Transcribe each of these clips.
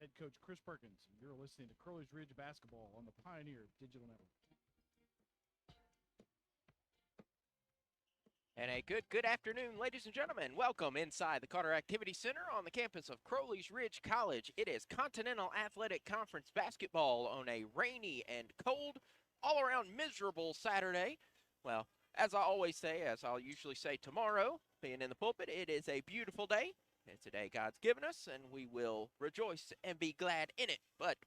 Head coach Chris Perkins, and you're listening to Crowley's Ridge Basketball on the Pioneer Digital Network. And a good afternoon, ladies and gentlemen. Welcome inside the Carter Activity Center on the campus of Crowley's Ridge College. It is Continental Athletic Conference basketball on a rainy and cold, all-around miserable Saturday. Well, as I always say, as I'll usually say tomorrow, being in the pulpit, it is a beautiful day. It's a day God's given us, and we will rejoice and be glad in it. But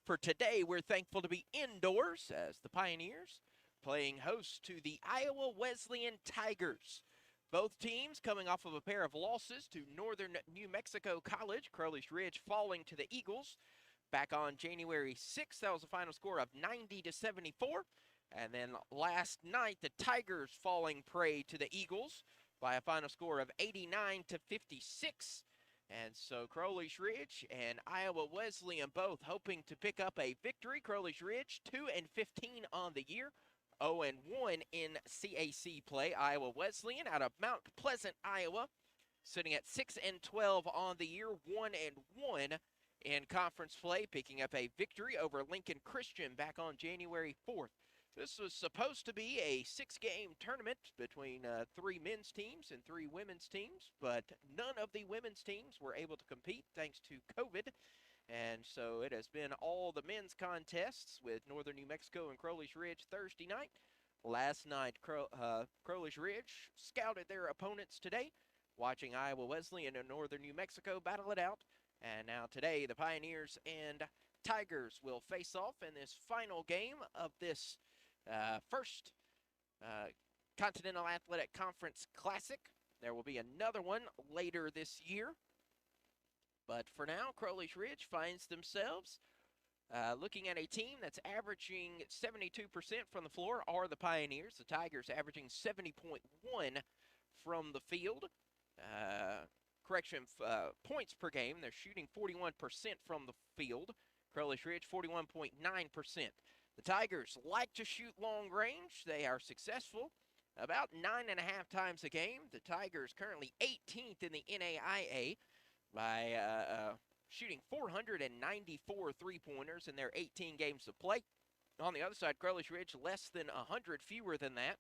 for today, we're thankful to be indoors as the Pioneers playing host to the Iowa Wesleyan Tigers. Both teams coming off of a pair of losses to Northern New Mexico College, Crowley's Ridge falling to the Eagles back on January 6th. That was a final score of 90-74. And then last night, the Tigers falling prey to the Eagles by a final score of 89-56. And so Crowley's Ridge and Iowa Wesleyan both hoping to pick up a victory. Crowley's Ridge 2-15 on the year. 0-1 in CAC play. Iowa Wesleyan out of Mount Pleasant, Iowa, sitting at 6-12 on the year, 1-1 in conference play, picking up a victory over Lincoln Christian back on January 4th. This was supposed to be a 6-game tournament between 3 men's teams and 3 women's teams, but none of the women's teams were able to compete thanks to COVID. And so it has been all the men's contests with Northern New Mexico and Crowley's Ridge Thursday night. Last night, Crowley's Ridge scouted their opponents today, watching Iowa Wesleyan and Northern New Mexico battle it out. And now today, the Pioneers and Tigers will face off in this final game of this first Continental Athletic Conference Classic. There will be another one later this year. But for now, Crowley's Ridge finds themselves looking at a team that's averaging 72% from the floor are the Pioneers. The Tigers averaging 70.1 from the field. Points per game. They're shooting 41% from the field. Crowley's Ridge 41.9%. The Tigers like to shoot long range. They are successful about 9.5 times a game. The Tigers currently 18th in the NAIA by shooting 494 three-pointers in their 18 games of play. On the other side, Crowley's Ridge less than 100 fewer than that.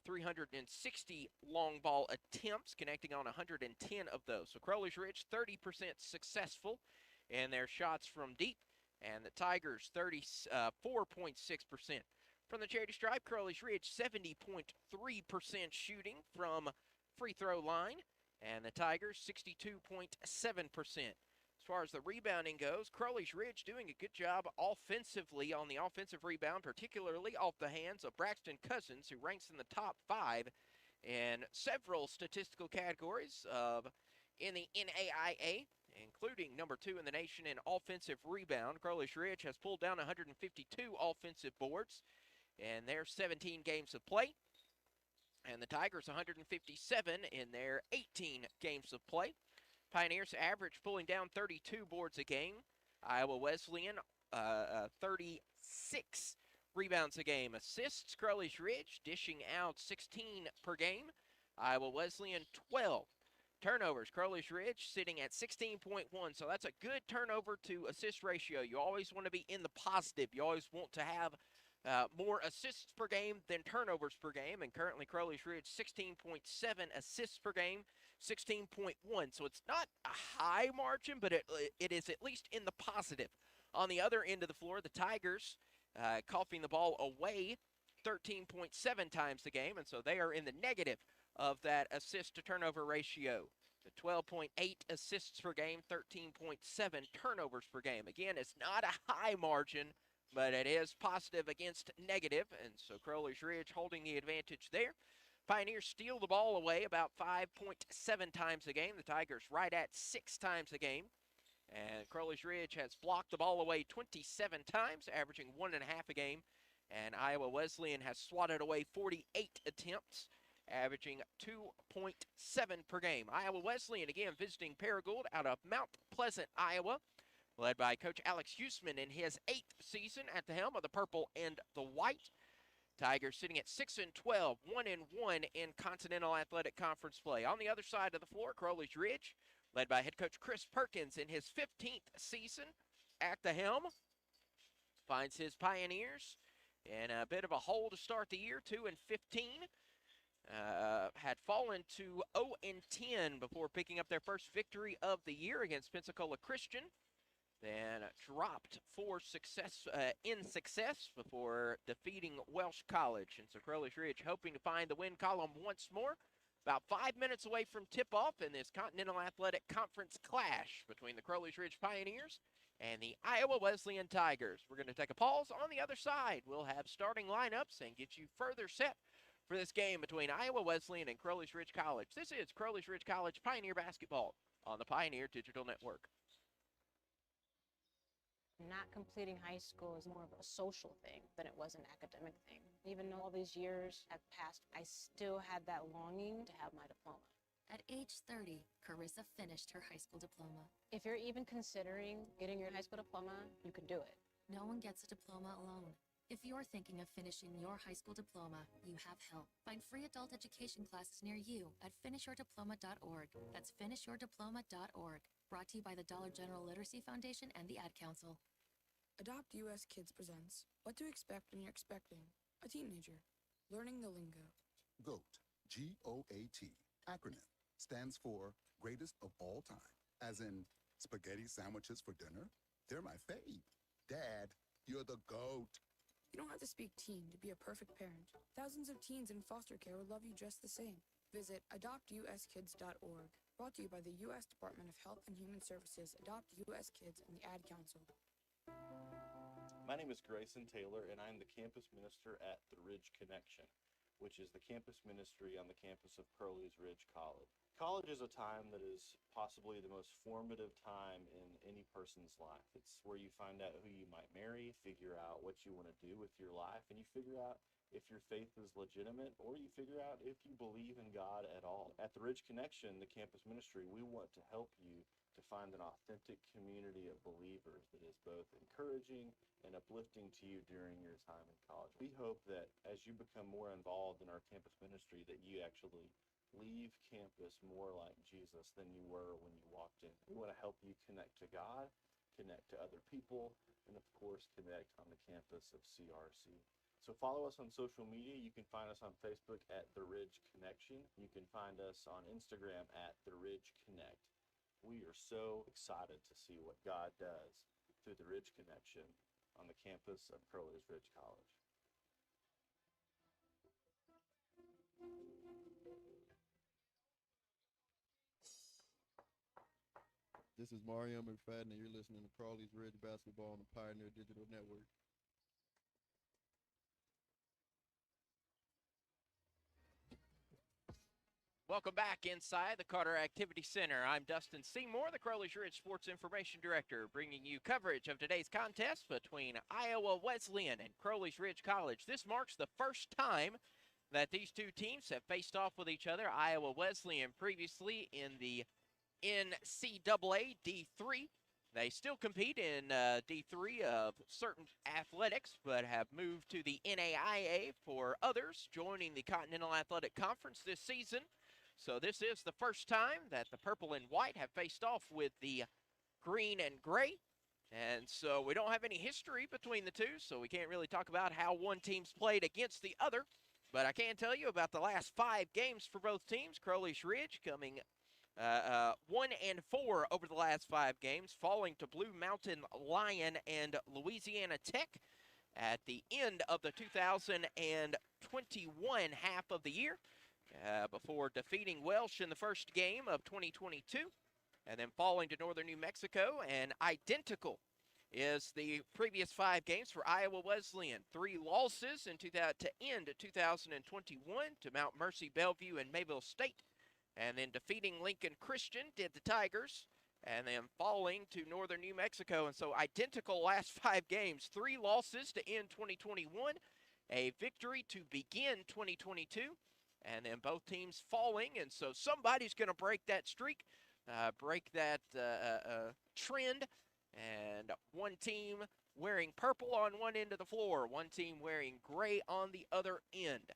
360 long ball attempts, connecting on 110 of those. So Crowley's Ridge 30% successful in their shots from deep, and the Tigers 34.6%. From the charity stripe, Crowley's Ridge 70.3% shooting from free throw line, and the Tigers 62.7%. As far as the rebounding goes, Crowley's Ridge doing a good job offensively on the offensive rebound, particularly off the hands of Braxton Cousins, who ranks in the top 5 in several statistical categories in the NAIA, including number 2 in the nation in offensive rebound. Crowley's Ridge has pulled down 152 offensive boards in their 17 games of play. And the Tigers 157 in their 18 games of play. Pioneers average pulling down 32 boards a game. Iowa Wesleyan 36 rebounds a game. Assists, Crowley's Ridge dishing out 16 per game. Iowa Wesleyan 12. Turnovers, Crowley's Ridge sitting at 16.1. So that's a good turnover to assist ratio. You always want to be in the positive. You always want to have more assists per game than turnovers per game, and currently Crowley's Ridge 16.7 assists per game, 16.1. So it's not a high margin, but it is at least in the positive. On the other end of the floor, the Tigers coughing the ball away 13.7 times a game, and so they are in the negative of that assist to turnover ratio. The 12.8 assists per game, 13.7 turnovers per game. Again, it's not a high margin, but it is positive against negative, and so Crowley's Ridge holding the advantage there. Pioneers steal the ball away about 5.7 times a game. The Tigers right at 6 times a game. And Crowley's Ridge has blocked the ball away 27 times, averaging 1.5 a game. And Iowa Wesleyan has swatted away 48 attempts, averaging 2.7 per game. Iowa Wesleyan, again, visiting Paragould out of Mount Pleasant, Iowa, led by Coach Alex Huseman in his 8th season at the helm of the purple and the white. Tigers sitting at 6-12, 1-1 in Continental Athletic Conference play. On the other side of the floor, Crowley's Ridge, led by head coach Chris Perkins in his 15th season at the helm. Finds his Pioneers in a bit of a hole to start the year, 2-15. Had fallen to 0-10 before picking up their first victory of the year against Pensacola Christian. Then dropped for success before defeating Welsh College. And so Crowley's Ridge hoping to find the win column once more. About 5 minutes away from tip-off in this Continental Athletic Conference clash between the Crowley's Ridge Pioneers and the Iowa Wesleyan Tigers. We're going to take a pause. On the other side, we'll have starting lineups and get you further set for this game between Iowa Wesleyan and Crowley's Ridge College. This is Crowley's Ridge College Pioneer Basketball on the Pioneer Digital Network. Not completing high school is more of a social thing than it was an academic thing. Even though all these years have passed, I still had that longing to have my diploma. At age 30, Carissa finished her high school diploma. If you're even considering getting your high school diploma, you can do it. No one gets a diploma alone. If you're thinking of finishing your high school diploma, you have help. Find free adult education classes near you at finishyourdiploma.org. That's finishyourdiploma.org. Brought to you by the Dollar General Literacy Foundation and the Ad Council. Adopt US Kids presents What to Expect When You're Expecting a Teenager. Learning the lingo. GOAT, G-O-A-T, acronym, stands for Greatest of All Time, as in spaghetti sandwiches for dinner. They're my fave. Dad, you're the GOAT. You don't have to speak teen to be a perfect parent. Thousands of teens in foster care will love you just the same. Visit adoptuskids.org. Brought to you by the U.S. Department of Health and Human Services, Adopt U.S. Kids, and the Ad Council. My name is Grayson Taylor, and I'm the campus minister at the Ridge Connection, which is the campus ministry on the campus of Crowley's Ridge College. College is a time that is possibly the most formative time in any person's life. It's where you find out who you might marry, figure out what you want to do with your life, and you figure out if your faith is legitimate, or you figure out if you believe in God at all. At the Ridge Connection, the campus ministry, we want to help you to find an authentic community of believers that is both encouraging and uplifting to you during your time in college. We hope that as you become more involved in our campus ministry, that you actually leave campus more like Jesus than you were when you walked in. We want to help you connect to God, connect to other people, and of course, connect on the campus of CRC. So follow us on social media. You can find us on Facebook at The Ridge Connection. You can find us on Instagram at The Ridge Connect. We are so excited to see what God does through the Ridge Connection on the campus of Crowley's Ridge College. This is Mario McFadden, and you're listening to Crowley's Ridge Basketball on the Pioneer Digital Network. Welcome back inside the Carter Activity Center. I'm Dustin Seymour, the Crowley's Ridge Sports Information Director, bringing you coverage of today's contest between Iowa Wesleyan and Crowley's Ridge College. This marks the first time that these two teams have faced off with each other. Iowa Wesleyan previously in the NCAA D3. They still compete in D3 of certain athletics, but have moved to the NAIA for others, joining the Continental Athletic Conference this season. So this is the first time that the purple and white have faced off with the green and gray. And so we don't have any history between the two, so we can't really talk about how one team's played against the other. But I can tell you about the last 5 games for both teams. Crowley's Ridge coming 1-4 over the last 5 games, falling to Blue Mountain Lion and Louisiana Tech at the end of the 2021 half of the year, before defeating Welsh in the first game of 2022, and then falling to Northern New Mexico. And identical is the previous 5 games for Iowa Wesleyan. 3 losses to end 2021 to Mount Mercy, Bellevue, and Mayville State, and then defeating Lincoln Christian did the Tigers, and then falling to Northern New Mexico. And so identical last 5 games, 3 losses to end 2021, a victory to begin 2022, and then both teams falling. And so somebody's going to break that streak, break that trend, and one team wearing purple on one end of the floor, one team wearing gray on the other end.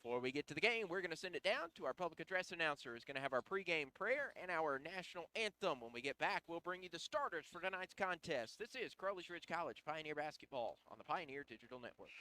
Before we get to the game, we're going to send it down to our public address announcer, who's going to have our pregame prayer and our national anthem. When we get back, we'll bring you the starters for tonight's contest. This is Crowley's Ridge College Pioneer Basketball on the Pioneer Digital Network.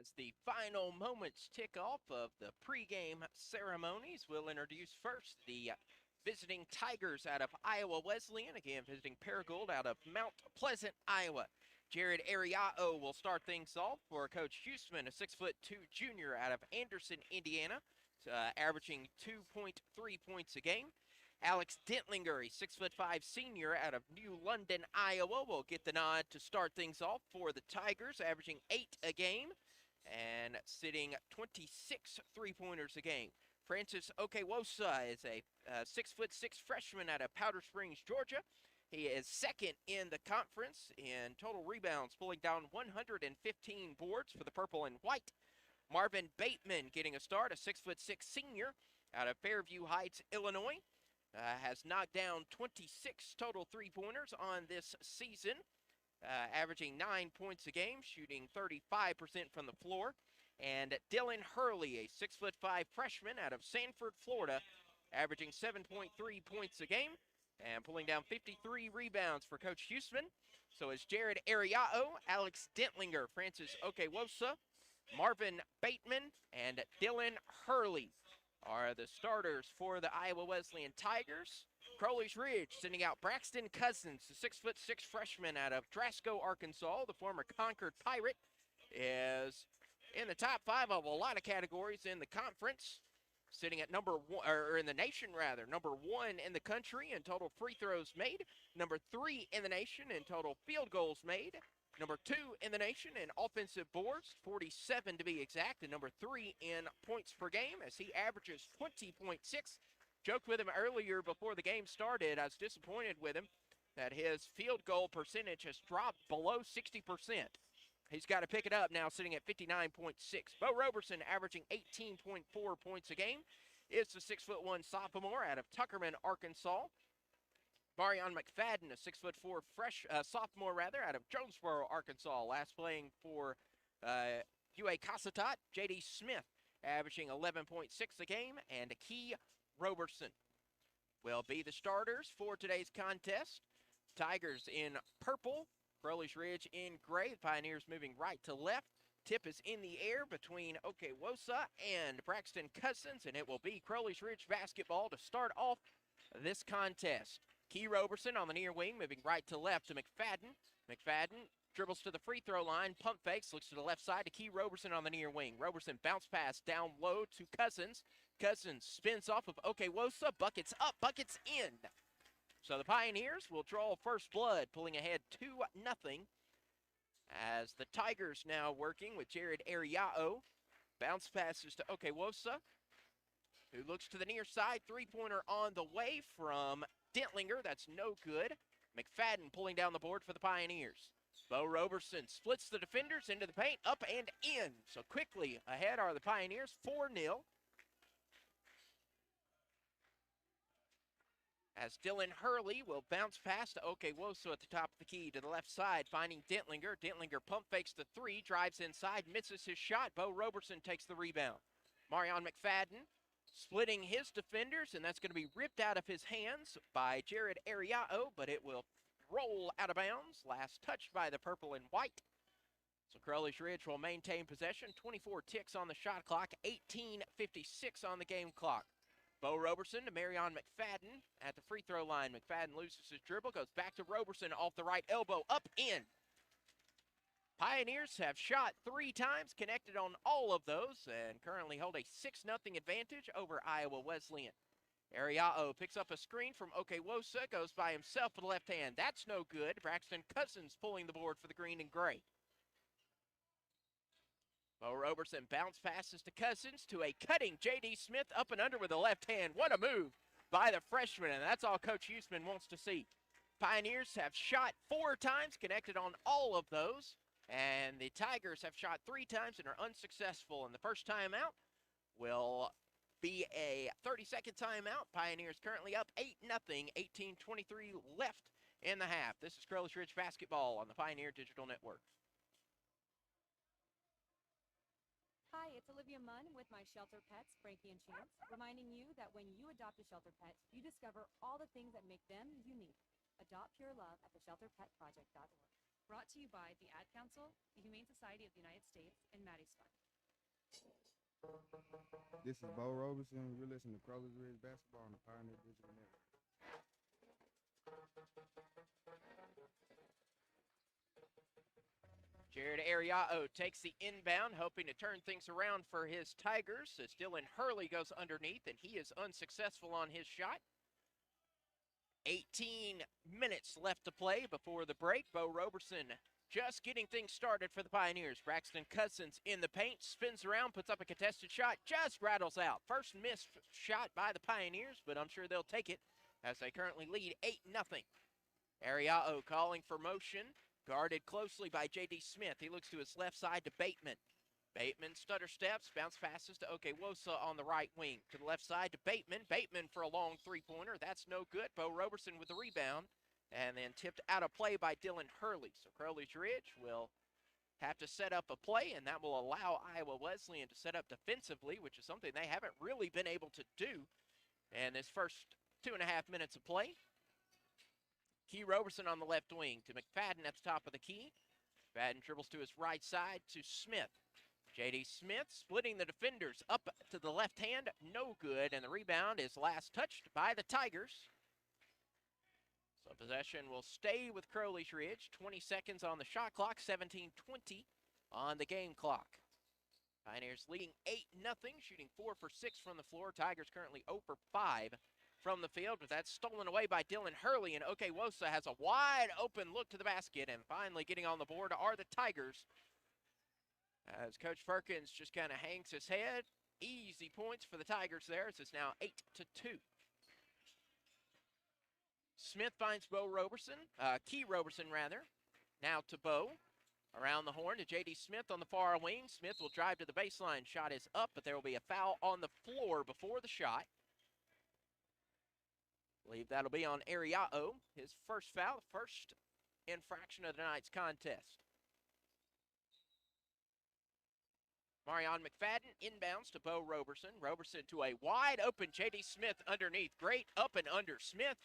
As the final moments tick off of the pregame ceremonies, we'll introduce first the visiting Tigers out of Iowa Wesleyan, again visiting Paragould out of Mount Pleasant, Iowa. Jared Ariao will start things off for Coach Huseman, a 6'2" junior out of Anderson, Indiana, averaging 2.3 points a game. Alex Dentlinger, a 6'5" senior out of New London, Iowa, will get the nod to start things off for the Tigers, averaging 8 a game and sitting 26 three-pointers a game. Francis Okewosa is a 6'6" freshman out of Powder Springs, Georgia. He is second in the conference in total rebounds, pulling down 115 boards for the purple and white. Marvin Bateman getting a start, a 6'6" senior out of Fairview Heights, Illinois. Has knocked down 26 total three-pointers on this season, averaging 9 points a game, shooting 35% from the floor. And Dylan Hurley, a 6'5" freshman out of Sanford, Florida, averaging 7.3 points a game and pulling down 53 rebounds for Coach Huseman. So it's Jared Ariao, Alex Dentlinger, Francis Okewosa, Marvin Bateman, and Dylan Hurley are the starters for the Iowa Wesleyan Tigers. Crowley's Ridge sending out Braxton Cousins, the 6'6" freshman out of Drasco, Arkansas. The former Concord Pirate is in the top 5 of a lot of categories in the conference, sitting at number 1, or in the nation rather, number 1 in the country in total free throws made, number 3 in the nation in total field goals made, number 2 in the nation in offensive boards, 47 to be exact, and number 3 in points per game as he averages 20.6. Joked with him earlier before the game started. I was disappointed with him that his field goal percentage has dropped below 60%. He's got to pick it up now, sitting at 59.6. Bo Roberson averaging 18.4 points a game is the 6'1" sophomore out of Tuckerman, Arkansas. Marion McFadden, a 6'4" sophomore out of Jonesboro, Arkansas. Last playing for UA Cossatot, J.D. Smith, averaging 11.6 a game, and Key Roberson will be the starters for today's contest. Tigers in purple, Crowley's Ridge in gray. The Pioneers moving right to left. Tip is in the air between Okewosa and Braxton Cousins, and it will be Crowley's Ridge basketball to start off this contest. Key Roberson on the near wing, moving right to left to McFadden. McFadden dribbles to the free throw line, pump fakes, looks to the left side to Key Roberson on the near wing. Roberson bounce pass down low to Cousins. Cousins spins off of Okewosa, buckets up, buckets in. So the Pioneers will draw first blood, pulling ahead 2-0. As the Tigers now working with Jared Ariao. Bounce passes to Okewosa, who looks to the near side. Three-pointer on the way from Dentlinger. That's no good. McFadden pulling down the board for the Pioneers. Bo Roberson splits the defenders into the paint, up and in. So quickly ahead are the Pioneers, 4-0. As Dylan Hurley will bounce past to Okewosa at the top of the key to the left side, finding Dentlinger. Dentlinger pump fakes the three, drives inside, misses his shot. Bo Roberson takes the rebound. Marion McFadden splitting his defenders, and that's going to be ripped out of his hands by Jared Ariao, but it will roll out of bounds. Last touched by the purple and white. So Crowley's Ridge will maintain possession. 24 ticks on the shot clock, 18:56 on the game clock. Bo Roberson to Marion McFadden at the free throw line. McFadden loses his dribble, goes back to Roberson off the right elbow, up in. Pioneers have shot 3 times, connected on all of those, and currently hold a 6-0 advantage over Iowa Wesleyan. Ariao picks up a screen from Okewosa, goes by himself with the left hand. That's no good. Braxton Cousins pulling the board for the green and gray. Bo Roberson bounce passes to Cousins to a cutting J.D. Smith up and under with the left hand. What a move by the freshman, and that's all Coach Huseman wants to see. Pioneers have shot 4 times, connected on all of those, and the Tigers have shot 3 times and are unsuccessful. And the first timeout will be a 30-second timeout. Pioneers currently up 8-0, 18:23 left in the half. This is Crowley's Ridge basketball on the Pioneer Digital Network. Hi, it's Olivia Munn with my shelter pets, Frankie and Chance, reminding you that when you adopt a shelter pet, you discover all the things that make them unique. Adopt pure love at theshelterpetproject.org. Brought to you by the Ad Council, the Humane Society of the United States, and Maddie's Fund. This is Bo Roberson. You're listening to Crowley's Ridge basketball on the Pioneer Digital Network. Jared Ariao takes the inbound, hoping to turn things around for his Tigers as Dylan Hurley goes underneath, and he is unsuccessful on his shot. 18 minutes left to play before the break. Bo Roberson just getting things started for the Pioneers. Braxton Cousins in the paint, spins around, puts up a contested shot, just rattles out. First missed shot by the Pioneers, but I'm sure they'll take it as they currently lead 8-0. Ariao calling for motion. Guarded closely by J.D. Smith. He looks to his left side to Bateman. Bateman stutter steps, bounce passes to Okewosa on the right wing. To the left side to Bateman. Bateman for a long three-pointer. That's no good. Bo Roberson with the rebound. And then tipped out of play by Dylan Hurley. So Crowley's Ridge will have to set up a play, and that will allow Iowa Wesleyan to set up defensively, which is something they haven't really been able to do in this first 2.5 minutes of play. Key Roberson on the left wing to McFadden at the top of the key. McFadden dribbles to his right side to Smith. J.D. Smith splitting the defenders up to the left hand. No good, and the rebound is last touched by the Tigers. So possession will stay with Crowley's Ridge. 20 seconds on the shot clock, 17:20 on the game clock. Pioneers leading 8-0, shooting 4 for 6 from the floor. Tigers currently 0 for 5 from the field, but that's stolen away by Dylan Hurley, and Okewosa has a wide open look to the basket, and finally getting on the board are the Tigers. As Coach Perkins just kind of hangs his head. Easy points for the Tigers there. It's now 8-2. Smith finds Bo Roberson, Key Roberson rather. Now to Bo. Around the horn to J.D. Smith on the far wing. Smith will drive to the baseline. Shot is up, but there will be a foul on the floor before the shot. I believe that'll be on Ariao, his first foul, the first infraction of tonight's contest. Marion McFadden inbounds to Bo Roberson. Roberson to a wide open J.D. Smith underneath. Great up and under. Smith,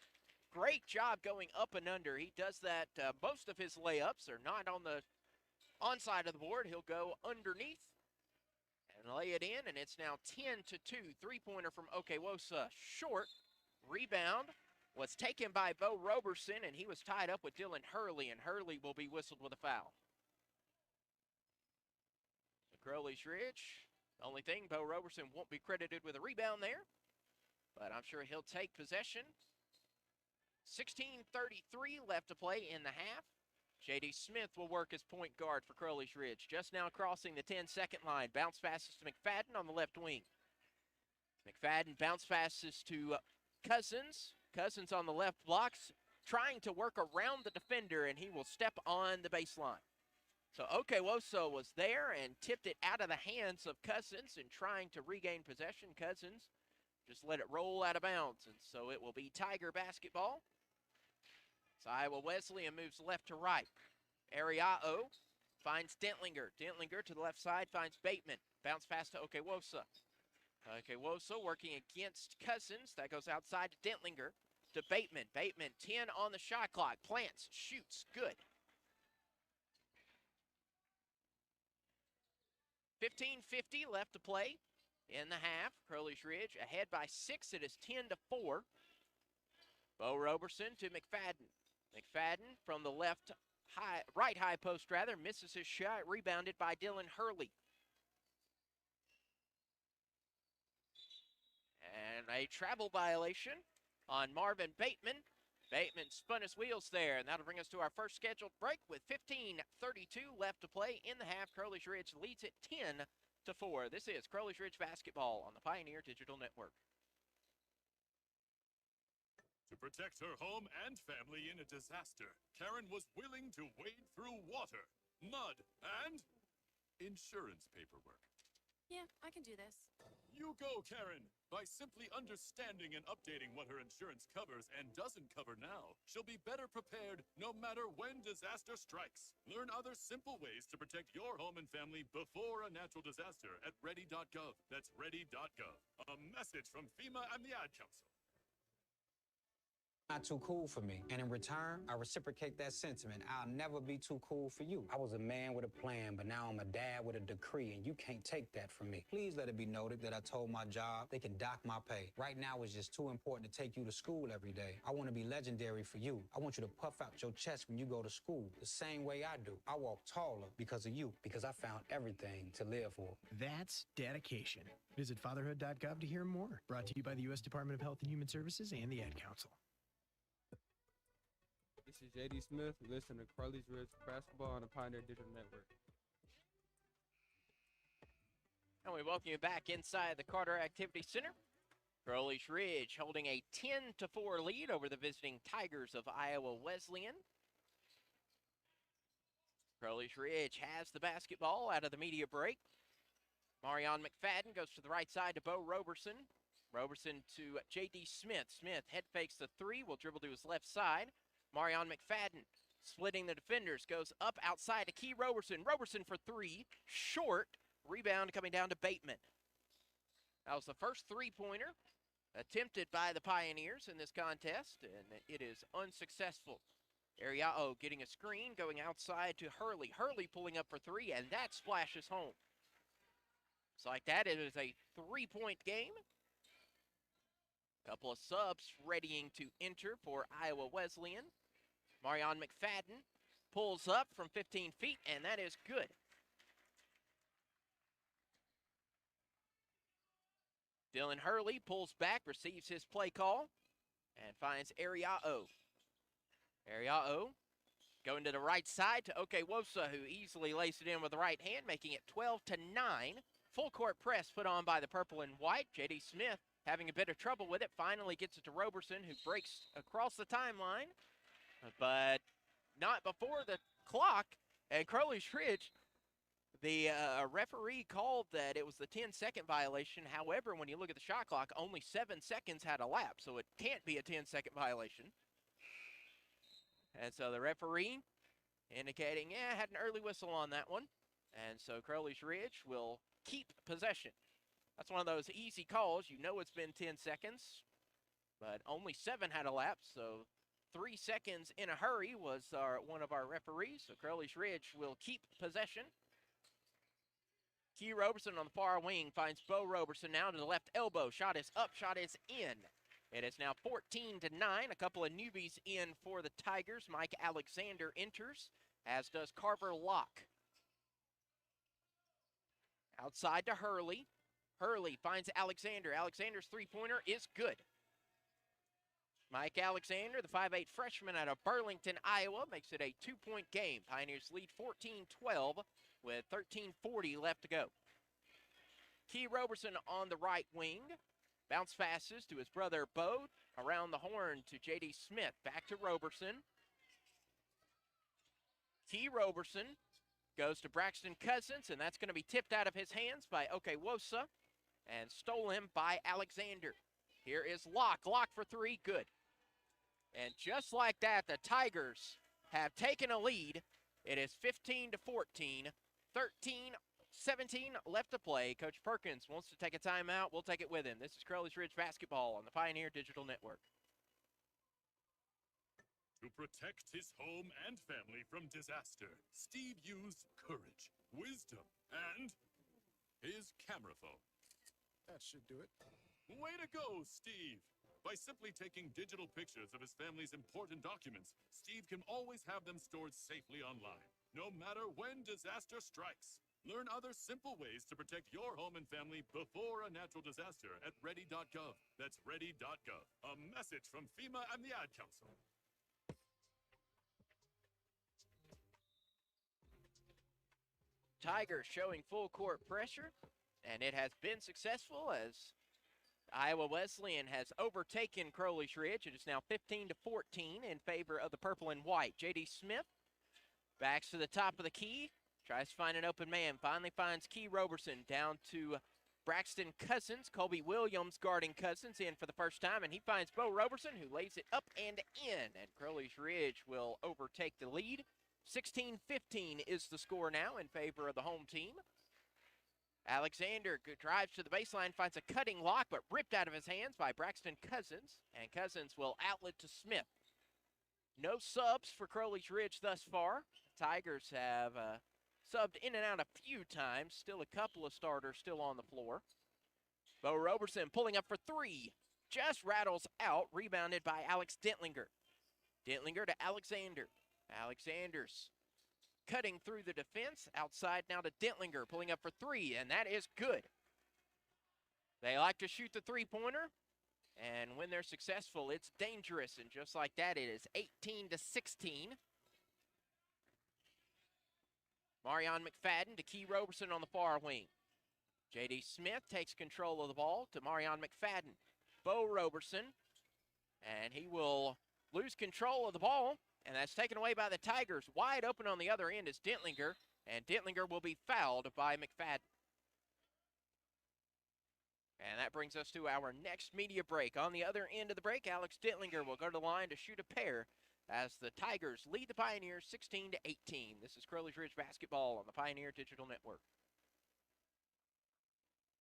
great job going up and under. He does that. Most of his layups are not on the onside of the board. He'll go underneath and lay it in, and it's now 10-2. Three-pointer from Okewosa. Short. Rebound was taken by Bo Roberson, and he was tied up with Dylan Hurley, and Hurley will be whistled with a foul. Crowley's Ridge. The only thing, Bo Roberson won't be credited with a rebound there, but I'm sure he'll take possession. 16:33 left to play in the half. J.D. Smith will work as point guard for Crowley's Ridge. Just now crossing the 10-second line. Bounce passes to McFadden on the left wing. McFadden bounce passes to Cousins. Cousins on the left blocks, trying to work around the defender, and he will step on the baseline. So Okewosa was there and tipped it out of the hands of Cousins and trying to regain possession. Cousins just let it roll out of bounds, and so it will be Tiger basketball. So Iowa Wesleyan moves left to right. Ariao finds Dentlinger. Dentlinger to the left side finds Bateman. Bounce pass to Okewosa. Okewosa working against Cousins. That goes outside to Dentlinger to Bateman. Bateman 10 on the shot clock. Plants, shoots, good. 15:50 left to play in the half. Crowley's Ridge ahead by 6. It is 10-4. Bo Roberson to McFadden. McFadden from the right high post rather, misses his shot, rebounded by Dylan Hurley. And a travel violation on Marvin Bateman. Bateman spun his wheels there, and that'll bring us to our first scheduled break with 15:32 left to play in the half. Crowley's Ridge leads it 10-4. This is Crowley's Ridge basketball on the Pioneer Digital Network. To protect her home and family in a disaster, Karen was willing to wade through water, mud, and insurance paperwork. Yeah, I can do this. You go, Karen! By simply understanding and updating what her insurance covers and doesn't cover now, she'll be better prepared no matter when disaster strikes. Learn other simple ways to protect your home and family before a natural disaster at ready.gov. That's ready.gov. A message from FEMA and the Ad Council. Not too cool for me. And in return, I reciprocate that sentiment. I'll never be too cool for you. I was a man with a plan, but now I'm a dad with a decree, and you can't take that from me. Please let it be noted that I told my job they can dock my pay. Right now, it's just too important to take you to school every day. I want to be legendary for you. I want you to puff out your chest when you go to school, the same way I do. I walk taller because of you, because I found everything to live for. That's dedication. Visit fatherhood.gov to hear more. Brought to you by the U.S. Department of Health and Human Services and the Ad Council. This is J.D. Smith. Listen to Crowley's Ridge basketball on the Pioneer Digital Network. And we welcome you back inside the Carter Activity Center. Crowley's Ridge holding a 10-4 lead over the visiting Tigers of Iowa Wesleyan. Crowley's Ridge has the basketball out of the media break. Marion McFadden goes to the right side to Bo Roberson. Roberson to J.D. Smith. Smith head fakes the three, will dribble to his left side. Marion McFadden splitting the defenders, goes up outside to Key Roberson. Roberson for three, short. Rebound coming down to Bateman. That was the first three-pointer attempted by the Pioneers in this contest, and it is unsuccessful. Ariao getting a screen, going outside to Hurley. Hurley pulling up for three, and that splashes home. It's like that. It is a three-point game. Couple of subs readying to enter for Iowa Wesleyan. Marion McFadden pulls up from 15 feet, and that is good. Dylan Hurley pulls back, receives his play call, and finds Ariao. Ariao going to the right side to Okewosa, who easily lays it in with the right hand, making it 12-9. Full court press put on by the purple and white. J.D. Smith having a bit of trouble with it, finally gets it to Roberson, who breaks across the timeline, but not before the clock And Crowley's Ridge, the referee called that it was the 10-second violation. However, when you look at the shot clock, only 7 seconds had elapsed, so it can't be a 10-second violation. And so the referee indicating, yeah, had an early whistle on that one. And so Crowley's Ridge will keep possession. That's one of those easy calls. You know it's been 10 seconds, but only 7 had elapsed, so 3 seconds in a hurry was one of our referees. So Crowley's Ridge will keep possession. Key Roberson on the far wing finds Bo Roberson now to the left elbow. Shot is up, shot is in. It is now 14-9. A couple of newbies in for the Tigers. Mike Alexander enters, as does Carver Locke. Outside to Hurley. Hurley finds Alexander. Alexander's three-pointer is good. Mike Alexander, the 5'8 freshman out of Burlington, Iowa, makes it a 2-point game. Pioneers lead 14-12 with 13:40 left to go. Key Roberson on the right wing. Bounce passes to his brother Bo. Around the horn to J.D. Smith. Back to Roberson. Key Roberson goes to Braxton Cousins, and that's going to be tipped out of his hands by Okewosa and stolen by Alexander. Here is Locke. Locke for three. Good. And just like that, the Tigers have taken a lead. It is 15-14, 13-17 left to play. Coach Perkins wants to take a timeout. We'll take it with him. This is Crowley's Ridge basketball on the Pioneer Digital Network. To protect his home and family from disaster, Steve used courage, wisdom, and his camera phone. That should do it. Way to go, Steve! By simply taking digital pictures of his family's important documents, Steve can always have them stored safely online, no matter when disaster strikes. Learn other simple ways to protect your home and family before a natural disaster at ready.gov. That's ready.gov. A message from FEMA and the Ad Council. Tigers showing full court pressure, and it has been successful as Iowa Wesleyan has overtaken Crowley's Ridge. It is now 15-14 in favor of the purple and white. J.D. Smith backs to the top of the key, tries to find an open man, finally finds Key Roberson down to Braxton Cousins. Colby Williams guarding Cousins in for the first time, and he finds Bo Roberson, who lays it up and in, and Crowley's Ridge will overtake the lead. 16-15 is the score now in favor of the home team. Alexander drives to the baseline, finds a cutting Lock, but ripped out of his hands by Braxton Cousins, and Cousins will outlet to Smith. No subs for Crowley's Ridge thus far. Tigers have subbed in and out a few times. Still a couple of starters still on the floor. Bo Roberson pulling up for three. Just rattles out, rebounded by Alex Dentlinger. Dentlinger to Alexander. Alexander's cutting through the defense. Outside now to Dentlinger, pulling up for three, and that is good. They like to shoot the three-pointer, and when they're successful, it's dangerous. And just like that, it is 18-16. Marion McFadden to Key Roberson on the far wing. J.D. Smith takes control of the ball to Marion McFadden. Bo Roberson, and he will lose control of the ball, and that's taken away by the Tigers. Wide open on the other end is Dentlinger, and Dentlinger will be fouled by McFadden. And that brings us to our next media break. On the other end of the break, Alex Dentlinger will go to the line to shoot a pair as the Tigers lead the Pioneers 16-18. This is Crowley's Ridge basketball on the Pioneer Digital Network.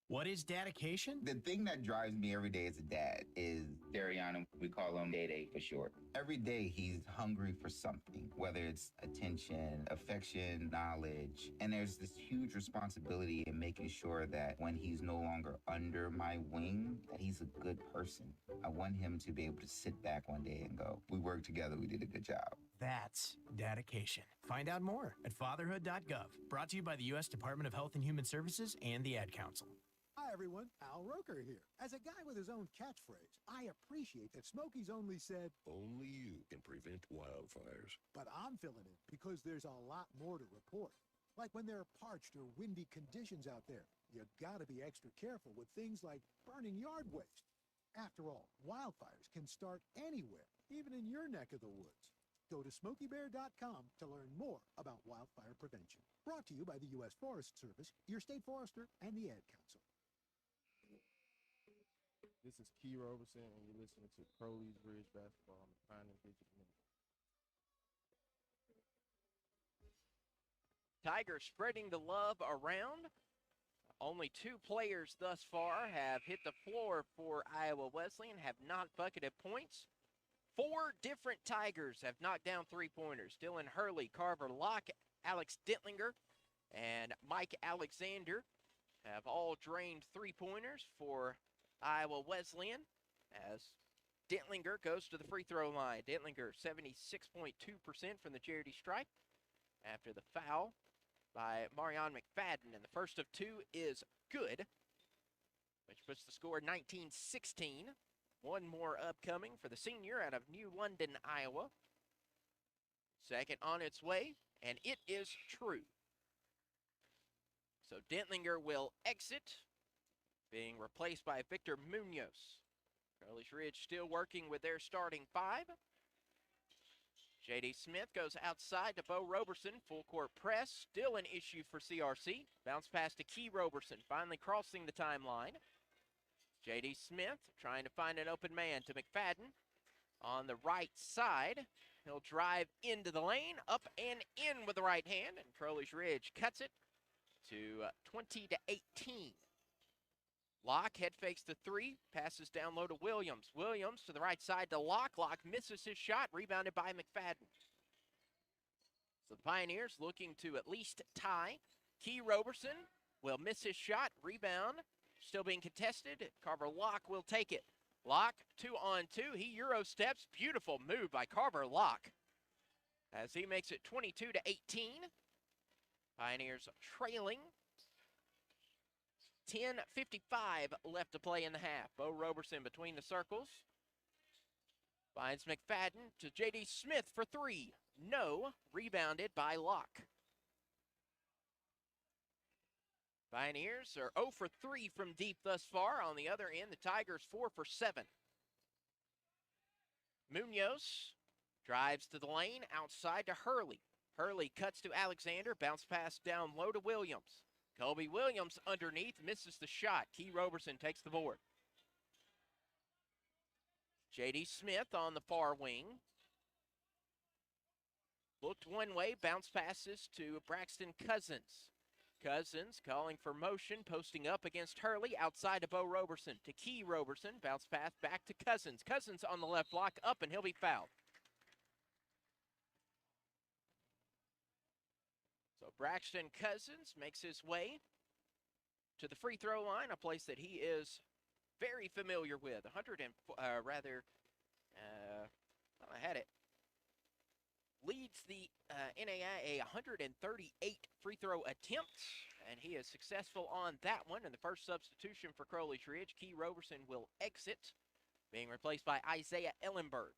What is dedication? The thing that drives me every day as a dad is Dariana. We call him Day Day for short. Every day he's hungry for something, whether it's attention, affection, knowledge. And there's this huge responsibility in making sure that when he's no longer under my wing, that he's a good person. I want him to be able to sit back one day and go, we worked together, we did a good job. That's dedication. Find out more at fatherhood.gov. Brought to you by the U.S. Department of Health and Human Services and the Ad Council. Hi, everyone. Al Roker here. As a guy with his own catchphrase, I appreciate that Smokey's only said, only you can prevent wildfires. But I'm filling in because there's a lot more to report. Like when there are parched or windy conditions out there, you gotta be extra careful with things like burning yard waste. After all, wildfires can start anywhere, even in your neck of the woods. Go to SmokeyBear.com to learn more about wildfire prevention. Brought to you by the U.S. Forest Service, your state forester, and the Ad Council. This is Key Roberson, and you're listening to Crowley's Ridge Basketball on the Pioneer Digital Network. Tigers spreading the love around. Only 2 players thus far have hit the floor for Iowa Wesleyan, have not bucketed points. 4 different Tigers have knocked down 3-pointers. Dylan Hurley, Carver Locke, Alex Dentlinger, and Mike Alexander have all drained 3-pointers for Iowa Wesleyan as Dentlinger goes to the free throw line. Dentlinger 76.2% from the charity stripe after the foul by Marion McFadden, and the first of 2 is good, which puts the score 19-16. One more upcoming for the senior out of New London, Iowa. Second on its way, and it is true. So Dentlinger will exit, being replaced by Victor Munoz. Crowley's Ridge still working with their starting 5. J.D. Smith goes outside to Bo Roberson. Full court press, still an issue for CRC. Bounce pass to Key Roberson, finally crossing the timeline. J.D. Smith trying to find an open man to McFadden on the right side. He'll drive into the lane, up and in with the right hand, and Crowley's Ridge cuts it to 20-18. Locke head fakes the 3, passes down low to Williams. Williams to the right side to Locke. Locke misses his shot, rebounded by McFadden. So the Pioneers looking to at least tie. Key Roberson will miss his shot, rebound. Still being contested. Carver Locke will take it. Locke 2-on-2. He Euro steps. Beautiful move by Carver Locke as he makes it 22-18. Pioneers trailing. 10:55 left to play in the half. Bo Roberson between the circles. Finds McFadden to J.D. Smith for 3. No. Rebounded by Locke. Pioneers are 0 for 3 from deep thus far. On the other end, the Tigers 4 for 7. Munoz drives to the lane, outside to Hurley. Hurley cuts to Alexander, bounce pass down low to Williams. Colby Williams underneath, misses the shot. Key Roberson takes the board. J.D. Smith on the far wing. Looked one way, bounce passes to Braxton Cousins. Cousins calling for motion, posting up against Hurley, outside to Bo Roberson. To Key Roberson, bounce pass back to Cousins. Cousins on the left block, up, and he'll be fouled. So Braxton Cousins makes his way to the free throw line, a place that he is very familiar with. Leads the NAIA 138 free throw attempts, and he is successful on that one. And the first substitution for Crowley's Ridge, Key Roberson will exit, being replaced by Isaiah Ellenberg.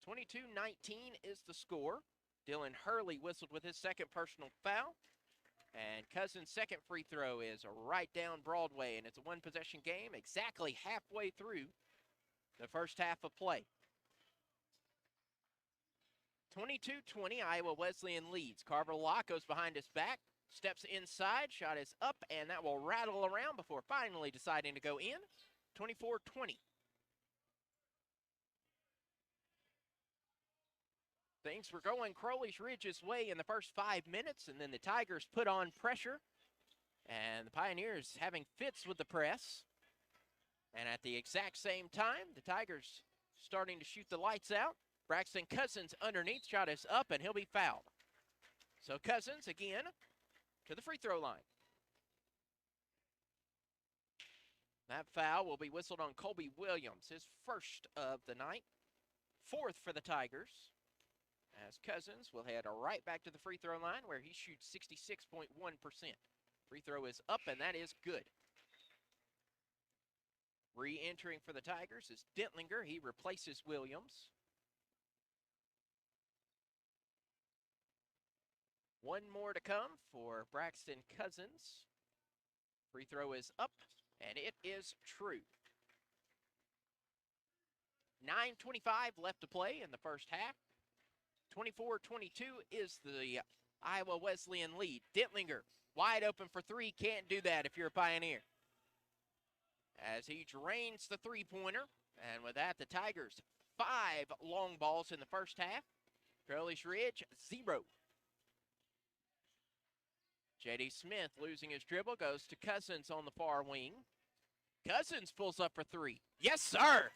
22-19 is the score. Dylan Hurley whistled with his second personal foul. And Cousins' second free throw is right down Broadway, and it's a one-possession game exactly halfway through the first half of play. 22-20, Iowa Wesleyan leads. Carver Locke goes behind his back, steps inside, shot is up, and that will rattle around before finally deciding to go in. 24-20. Things were going Crowley's Ridge's way in the first 5 minutes, and then the Tigers put on pressure, and the Pioneers having fits with the press. And at the exact same time, the Tigers starting to shoot the lights out. Braxton Cousins underneath, shot is up, and he'll be fouled. So Cousins again to the free throw line. That foul will be whistled on Colby Williams, his first of the night, fourth for the Tigers. As Cousins will head right back to the free throw line where he shoots 66.1%. Free throw is up, and that is good. Re-entering for the Tigers is Dentlinger. He replaces Williams. One more to come for Braxton Cousins. Free throw is up, and it is true. 9:25 left to play in the first half. 24-22 is the Iowa Wesleyan lead. Dittlinger wide open for three. Can't do that if you're a Pioneer. As he drains the three-pointer. And with that, the Tigers 5 long balls in the first half. Crowley's Ridge 0. J.D. Smith losing his dribble, goes to Cousins on the far wing. Cousins pulls up for three. Yes, sir!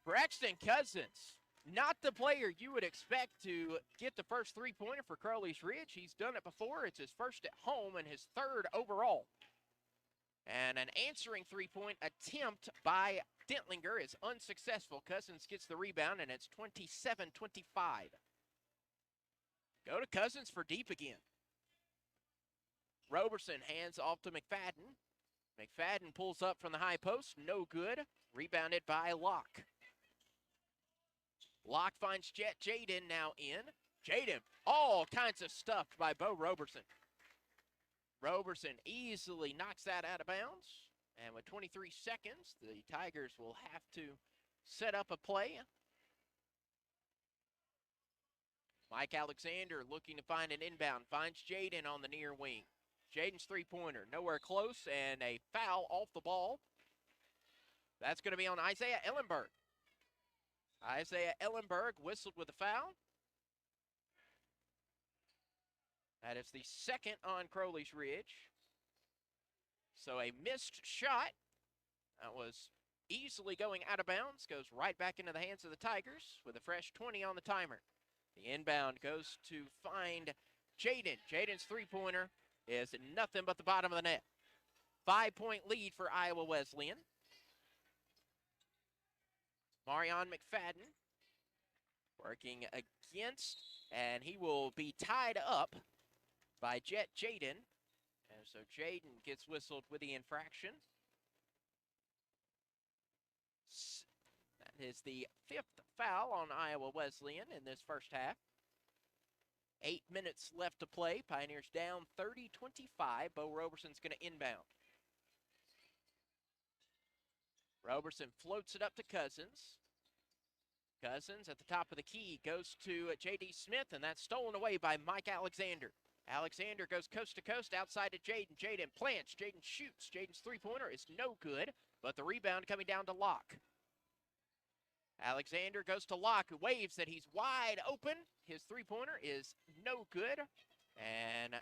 Braxton Cousins, not the player you would expect to get the first three-pointer for Crowley's Ridge. He's done it before. It's his first at home and his third overall. And an answering three-point attempt by Dittlinger is unsuccessful. Cousins gets the rebound, and it's 27-25. Go to Cousins for deep again. Roberson hands off to McFadden. McFadden pulls up from the high post. No good. Rebounded by Locke. Locke finds Jaden now in. Jaden, all kinds of stuffed by Bo Roberson. Roberson easily knocks that out of bounds. And with 23 seconds, the Tigers will have to set up a play. Mike Alexander looking to find an inbound. Finds Jaden on the near wing. Jaden's three-pointer nowhere close, and a foul off the ball. That's going to be on Isaiah Ellenberg. Isaiah Ellenberg whistled with a foul. That is the second on Crowley's Ridge. So a missed shot that was easily going out of bounds, goes right back into the hands of the Tigers with a fresh 20 on the timer. The inbound goes to find Jaden. Jaden's three-pointer is nothing but the bottom of the net. 5-point lead for Iowa Wesleyan. Marion McFadden working against, and he will be tied up by Jaden. And so Jaden gets whistled with the infraction. That is the 5th foul on Iowa Wesleyan in this first half. 8 minutes left to play. Pioneers down 30-25. Bo Roberson's going to inbound. Roberson floats it up to Cousins. Cousins at the top of the key goes to J.D. Smith, and that's stolen away by Mike Alexander. Alexander goes coast to coast outside to Jaden. Jaden plants. Jaden shoots. Jaden's three-pointer is no good, but the rebound coming down to Locke. Alexander goes to Locke, who waves that he's wide open. His three-pointer is no good, and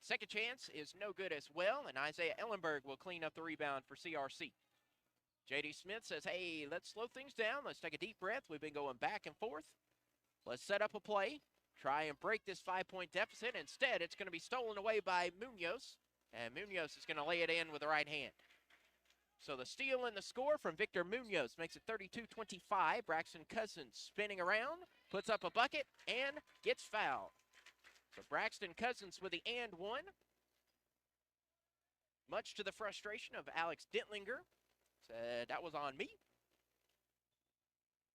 second chance is no good as well, and Isaiah Ellenberg will clean up the rebound for CRC. J.D. Smith says, hey, let's slow things down. Let's take a deep breath. We've been going back and forth. Let's set up a play. Try and break this 5-point deficit. Instead, it's going to be stolen away by Munoz, and Munoz is going to lay it in with the right hand. So the steal and the score from Victor Munoz makes it 32-25. Braxton Cousins spinning around, puts up a bucket, and gets fouled. So Braxton Cousins with the and one. Much to the frustration of Alex Dittlinger. Said, that was on me.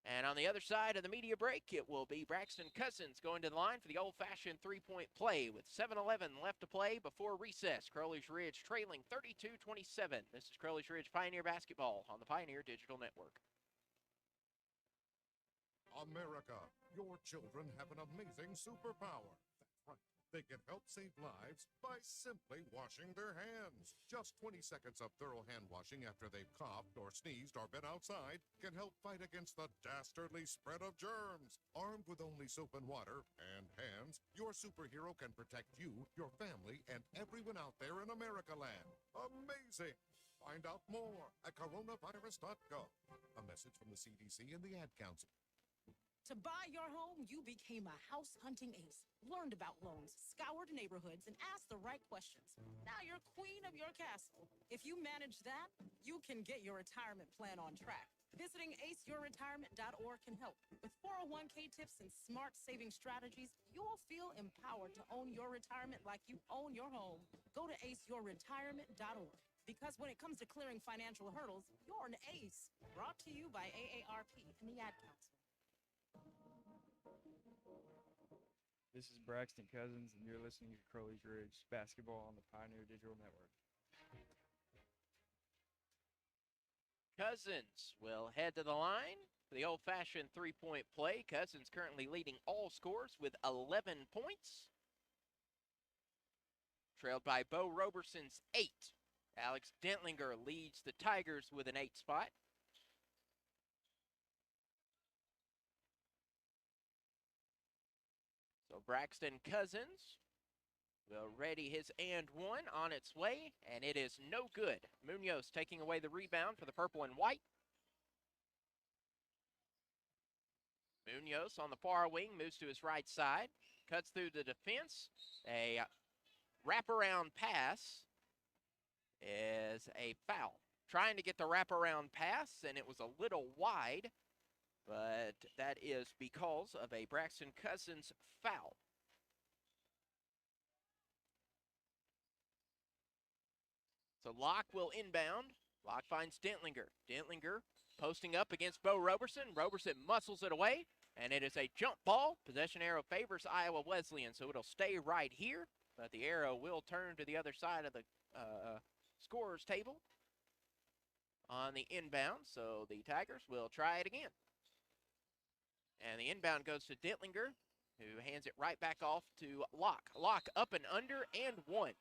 And on the other side of the media break, it will be Braxton Cousins going to the line for the old-fashioned three-point play with 7:11 left to play before recess. Crowley's Ridge trailing 32-27. This is Crowley's Ridge Pioneer Basketball on the Pioneer Digital Network. America, your children have an amazing superpower. That's right. They can help save lives by simply washing their hands. Just 20 seconds of thorough hand washing after they've coughed or sneezed or been outside can help fight against the dastardly spread of germs. Armed with only soap and water and hands, your superhero can protect you, your family, and everyone out there in America land. Amazing! Find out more at coronavirus.gov. A message from the CDC and the Ad Council. To buy your home, you became a house hunting ace, learned about loans, scoured neighborhoods, and asked the right questions. Now you're queen of your castle. If you manage that, you can get your retirement plan on track. Visiting aceyourretirement.org can help. With 401k tips and smart saving strategies, you'll feel empowered to own your retirement like you own your home. Go to aceyourretirement.org. Because when it comes to clearing financial hurdles, you're an ace. Brought to you by AARP and the Ad Council. This is Braxton Cousins, and you're listening to Crowley's Ridge Basketball on the Pioneer Digital Network. Cousins will head to the line. for the old-fashioned three-point play. Cousins currently leading all scores with 11 points. Trailed by Bo Roberson's 8. Alex Dentlinger leads the Tigers with an 8 spot. So Braxton Cousins will ready his and one on its way, and it is no good. Munoz taking away the rebound for the purple and white. Munoz on the far wing moves to his right side, cuts through the defense. A wraparound pass is a foul. Trying to get the wraparound pass, and it was a little wide, but that is because of a Braxton Cousins foul. So Locke will inbound. Locke finds Dentlinger. Dentlinger posting up against Bo Roberson. Roberson muscles it away, and it is a jump ball. Possession arrow favors Iowa Wesleyan, so it'll stay right here, but the arrow will turn to the other side of the scorer's table on the inbound, so the Tigers will try it again. And the inbound goes to Dentlinger, who hands it right back off to Locke. Locke up and under and one.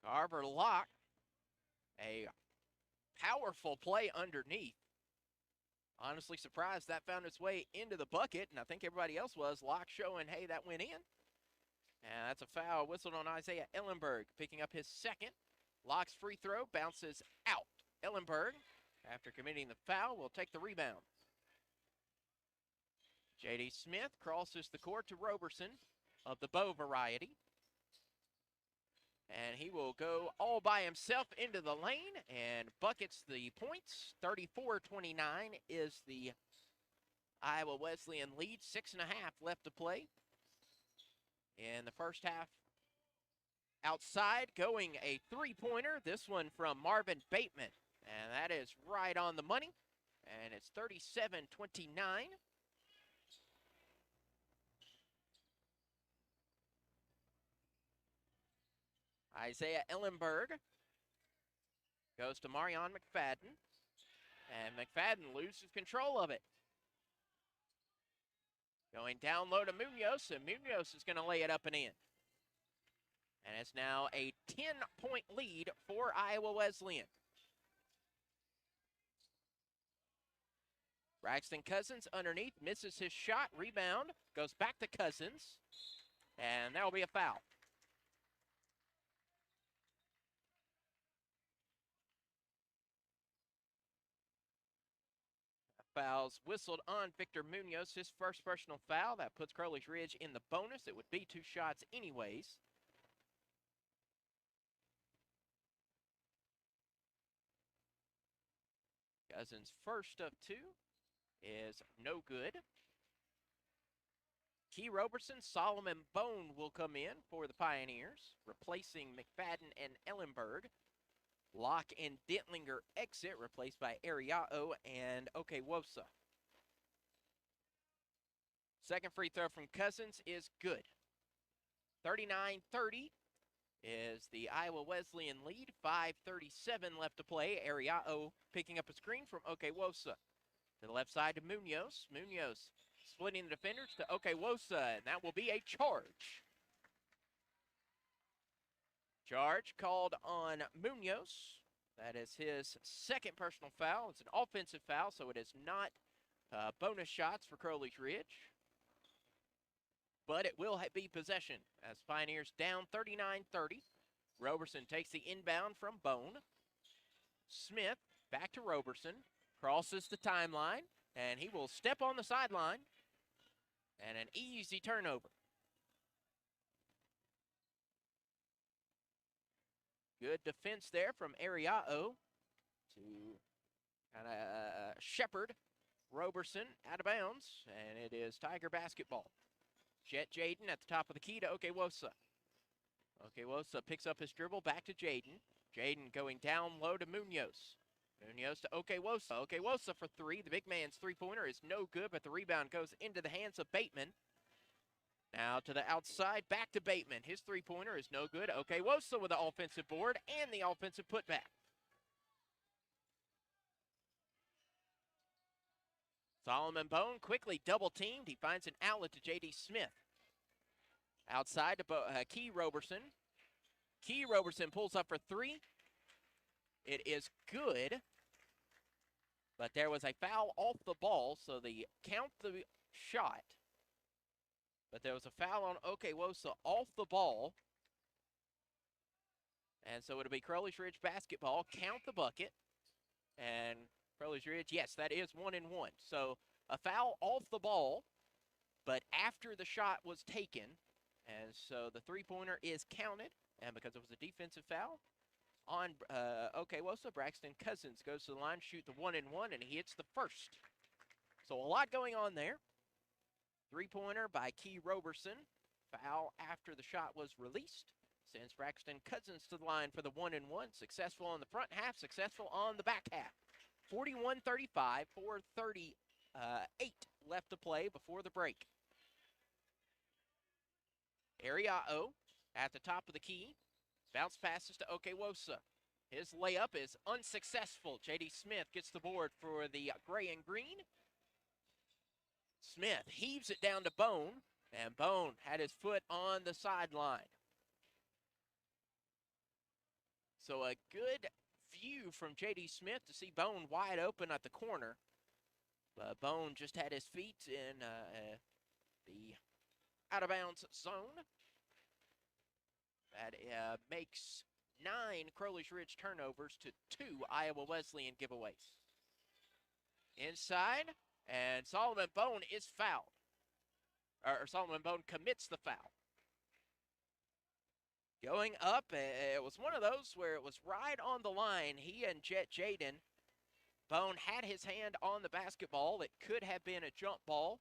Carver Locke, a powerful play underneath. Honestly surprised that found its way into the bucket, and I think everybody else was. Locke showing, hey, that went in. And that's a foul whistled on Isaiah Ellenberg, picking up his second. Locke's free throw bounces out. Ellenberg, after committing the foul, will take the rebound. J.D. Smith crosses the court to Roberson of the Bow variety. And he will go all by himself into the lane and buckets the points. 34-29 is the Iowa Wesleyan lead. 6.5 left to play in the first half. Outside, going a three-pointer. This one from Marvin Bateman. And that is right on the money. And it's 37-29. Isaiah Ellenberg goes to Marion McFadden, and McFadden loses control of it. Going down low to Munoz, and Munoz is going to lay it up and in. And it's now a 10-point lead for Iowa Wesleyan. Braxton Cousins underneath, misses his shot, rebound, goes back to Cousins, and that will be a foul. Fouls whistled on Victor Munoz, his first personal foul. That puts Crowley's Ridge in the bonus. It would be 2 shots anyways. Cousins' first of 2 is no good. Key Roberson, Solomon Bone will come in for the Pioneers, replacing McFadden and Ellenberg. Locke and Dentlinger exit, replaced by Ariao and Okewosa. Second free throw from Cousins is good. 39-30 is the Iowa Wesleyan lead. 5:37 left to play. Ariao picking up a screen from Okewosa. To the left side to Munoz. Munoz splitting the defenders to Okewosa, and that will be a charge. Charge called on Munoz. That is his second personal foul. It's an offensive foul, so it is not bonus shots for Crowley's Ridge. But it will be possession as Pioneers down 39-30. Roberson takes the inbound from Bone. Smith back to Roberson. Crosses the timeline, and he will step on the sideline. And an easy turnover. Good defense there from Ariao to kind of shepherd Roberson out of bounds, and it is Tiger basketball. Jet Jaden at the top of the key to Okewosa. Okewosa picks up his dribble, back to Jaden. Jaden going down low to Munoz. Munoz to Okewosa. Okewosa for 3. The big man's three-pointer is no good, but the rebound goes into the hands of Bateman. Now to the outside, back to Bateman. His three-pointer is no good. Okay, Wosa with the offensive board and the offensive putback. Solomon Bone quickly double-teamed. He finds an outlet to J.D. Smith. Outside to Key Roberson. Key Roberson pulls up for three. It is good. But there was a foul off the ball, so they count the shot. But there was a foul on Okewosa off the ball. And so it'll be Crowley's Ridge basketball. Count the bucket. And Crowley's Ridge, yes, that is 1-1. So a foul off the ball, but after the shot was taken. And so the three-pointer is counted. And because it was a defensive foul on Okewosa, Braxton Cousins goes to the line, shoot the 1-1, and he hits the first. So a lot going on there. Three-pointer by Key Roberson. Foul after the shot was released. Sends Braxton Cousins to the line for the 1-1. Successful on the front half, successful on the back half. 41-35, 4:38 left to play before the break. Ariao at the top of the key. Bounce passes to Okewosa. His layup is unsuccessful. J.D. Smith gets the board for the gray and green. Smith heaves it down to Bone, and Bone had his foot on the sideline. So a good view from J.D. Smith to see Bone wide open at the corner. But Bone just had his feet in the out-of-bounds zone. That makes 9 Crowley's Ridge turnovers to 2 Iowa Wesleyan giveaways. Inside, and Solomon Bone is fouled. Or Solomon Bone commits the foul. Going up, it was one of those where it was right on the line. He and Jaden, Bone had his hand on the basketball. It could have been a jump ball,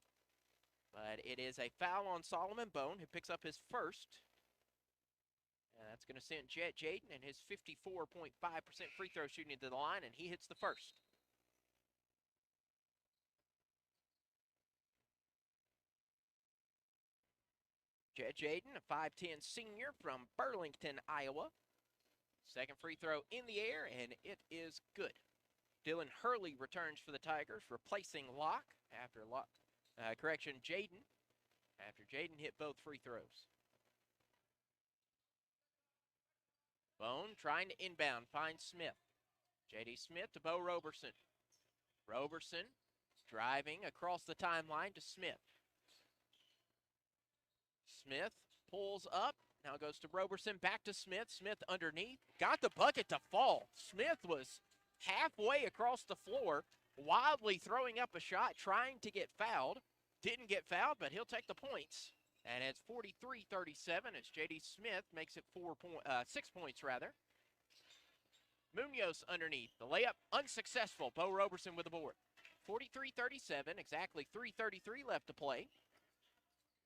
but it is a foul on Solomon Bone, who picks up his first. And that's going to send Jaden and his 54.5% free throw shooting to the line, and he hits the first. Jaden, a 5'10 senior from Burlington, Iowa. Second free throw in the air, and it is good. Dylan Hurley returns for the Tigers, replacing Jaden, after Jaden hit both free throws. Bone trying to inbound, finds Smith. J.D. Smith to Bo Roberson. Roberson driving across the timeline to Smith. Smith pulls up, now goes to Roberson, back to Smith. Smith underneath, got the bucket to fall. Smith was halfway across the floor, wildly throwing up a shot, trying to get fouled. Didn't get fouled, but he'll take the points. And it's 43-37 as J.D. Smith makes it 6 points rather. Munoz underneath, the layup unsuccessful. Bo Roberson with the board. 43-37, exactly 3:33 left to play.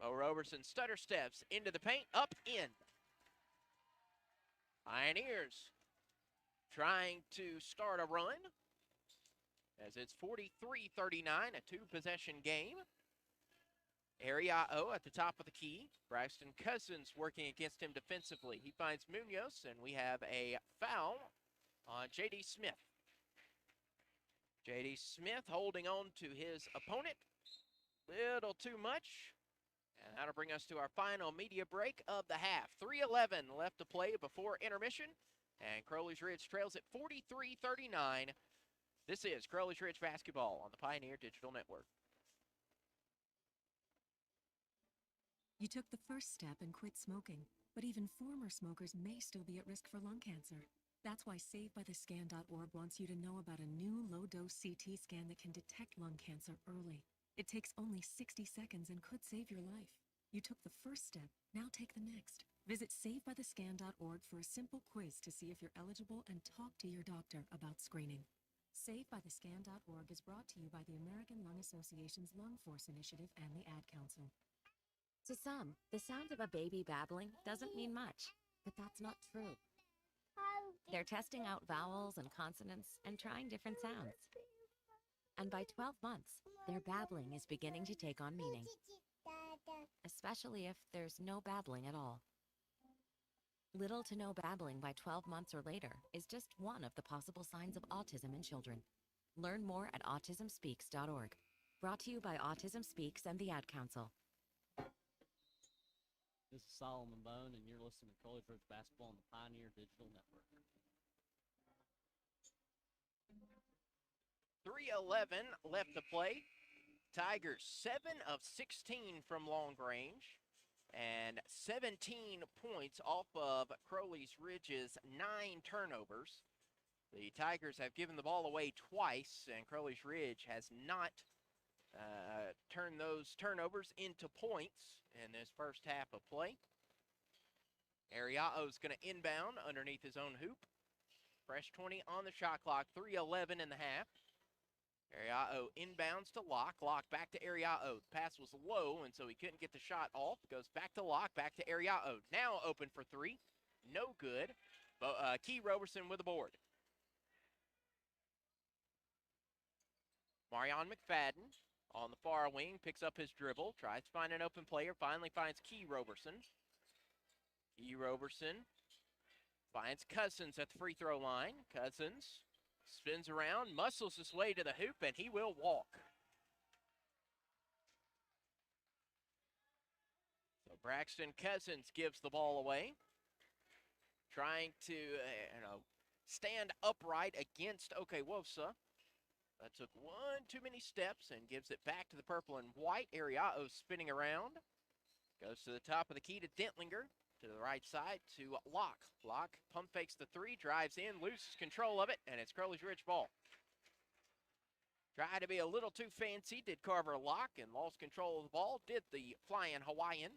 Bo Roberson stutter steps into the paint, up in. Pioneers trying to start a run as it's 43-39, a two-possession game. Ariao at the top of the key. Braxton Cousins working against him defensively. He finds Munoz, and we have a foul on J.D. Smith. J.D. Smith holding on to his opponent. Little too much. And that'll bring us to our final media break of the half. 3:11 left to play before intermission. And Crowley's Ridge trails at 43-39. This is Crowley's Ridge basketball on the Pioneer Digital Network. You took the first step and quit smoking, but even former smokers may still be at risk for lung cancer. That's why SaveByTheScan.org wants you to know about a new low-dose CT scan that can detect lung cancer early. It takes only 60 seconds and could save your life. You took the first step, now take the next. Visit SaveByTheScan.org for a simple quiz to see if you're eligible and talk to your doctor about screening. SaveByTheScan.org is brought to you by the American Lung Association's Lung Force Initiative and the Ad Council. To some, the sound of a baby babbling doesn't mean much, but that's not true. They're testing out vowels and consonants and trying different sounds. And by 12 months, their babbling is beginning to take on meaning. especially if there's no babbling at all. Little to no babbling by 12 months or later is just one of the possible signs of autism in children. Learn more at autismspeaks.org. Brought to you by Autism Speaks and the Ad Council. This is Solomon Bone, and you're listening to Crowley Ridge Basketball on the Pioneer Digital Network. 3:11 left to play. Tigers 7 of 16 from long range and 17 points off of Crowley's Ridge's 9 turnovers. The Tigers have given the ball away twice, and Crowley's Ridge has not turned those turnovers into points in this first half of play. Ariao's going to inbound underneath his own hoop. Fresh 20 on the shot clock, 3:11 in the half. Ariao inbounds to Locke. Locke back to Ariao. The pass was low, and so he couldn't get the shot off. Goes back to Locke, back to Ariao. Now open for three. No good. But Key Roberson with the board. Marion McFadden on the far wing picks up his dribble. Tries to find an open player. Finally finds Key Roberson. Key Roberson finds Cousins at the free throw line. Cousins spins around, muscles his way to the hoop, and he will walk. So Braxton Cousins gives the ball away. Trying to, stand upright against Okewosa. That took one too many steps and gives it back to the purple and white. Ariao spinning around. Goes to the top of the key to Dentlinger. To the right side to Locke. Locke pump fakes the three, drives in, loses control of it, and it's Crowley's Ridge ball. Tried to be a little too fancy, did Carver Locke, and lost control of the ball, did the flying Hawaiian.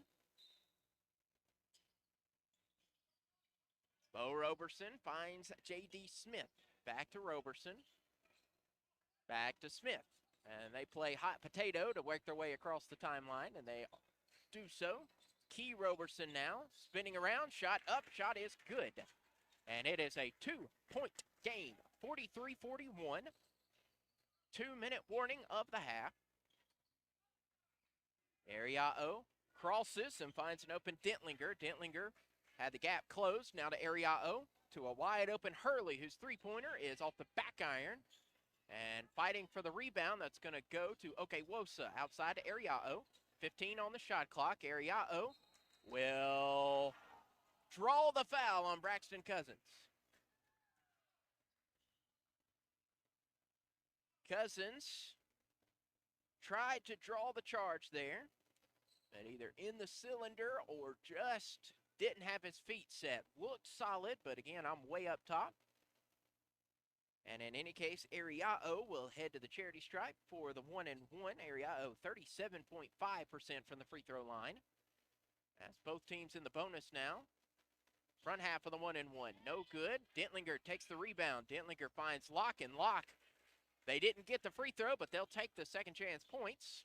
Bo Roberson finds J.D. Smith. Back to Roberson. Back to Smith. And they play hot potato to work their way across the timeline, and they do so. Key Roberson now, spinning around, shot up, shot is good. And it is a 2-point game, 43-41. 2-minute warning of the half. Ariao crosses and finds an open Dentlinger. Dentlinger had the gap closed, now to Ariao, to a wide open Hurley, whose three-pointer is off the back iron. And fighting for the rebound, that's going to go to Okewosa, outside to Ariao. 15 on the shot clock. Ariao will draw the foul on Braxton Cousins. Cousins tried to draw the charge there, but either in the cylinder or just didn't have his feet set. Looked solid, but again, I'm way up top. And in any case, Ariao will head to the charity stripe for the 1-1. Ariao 37.5% from the free throw line. That's both teams in the bonus now. Front half of the 1-1, no good. Dentlinger takes the rebound. Dentlinger finds Locke, and Locke, they didn't get the free throw, but they'll take the second chance points.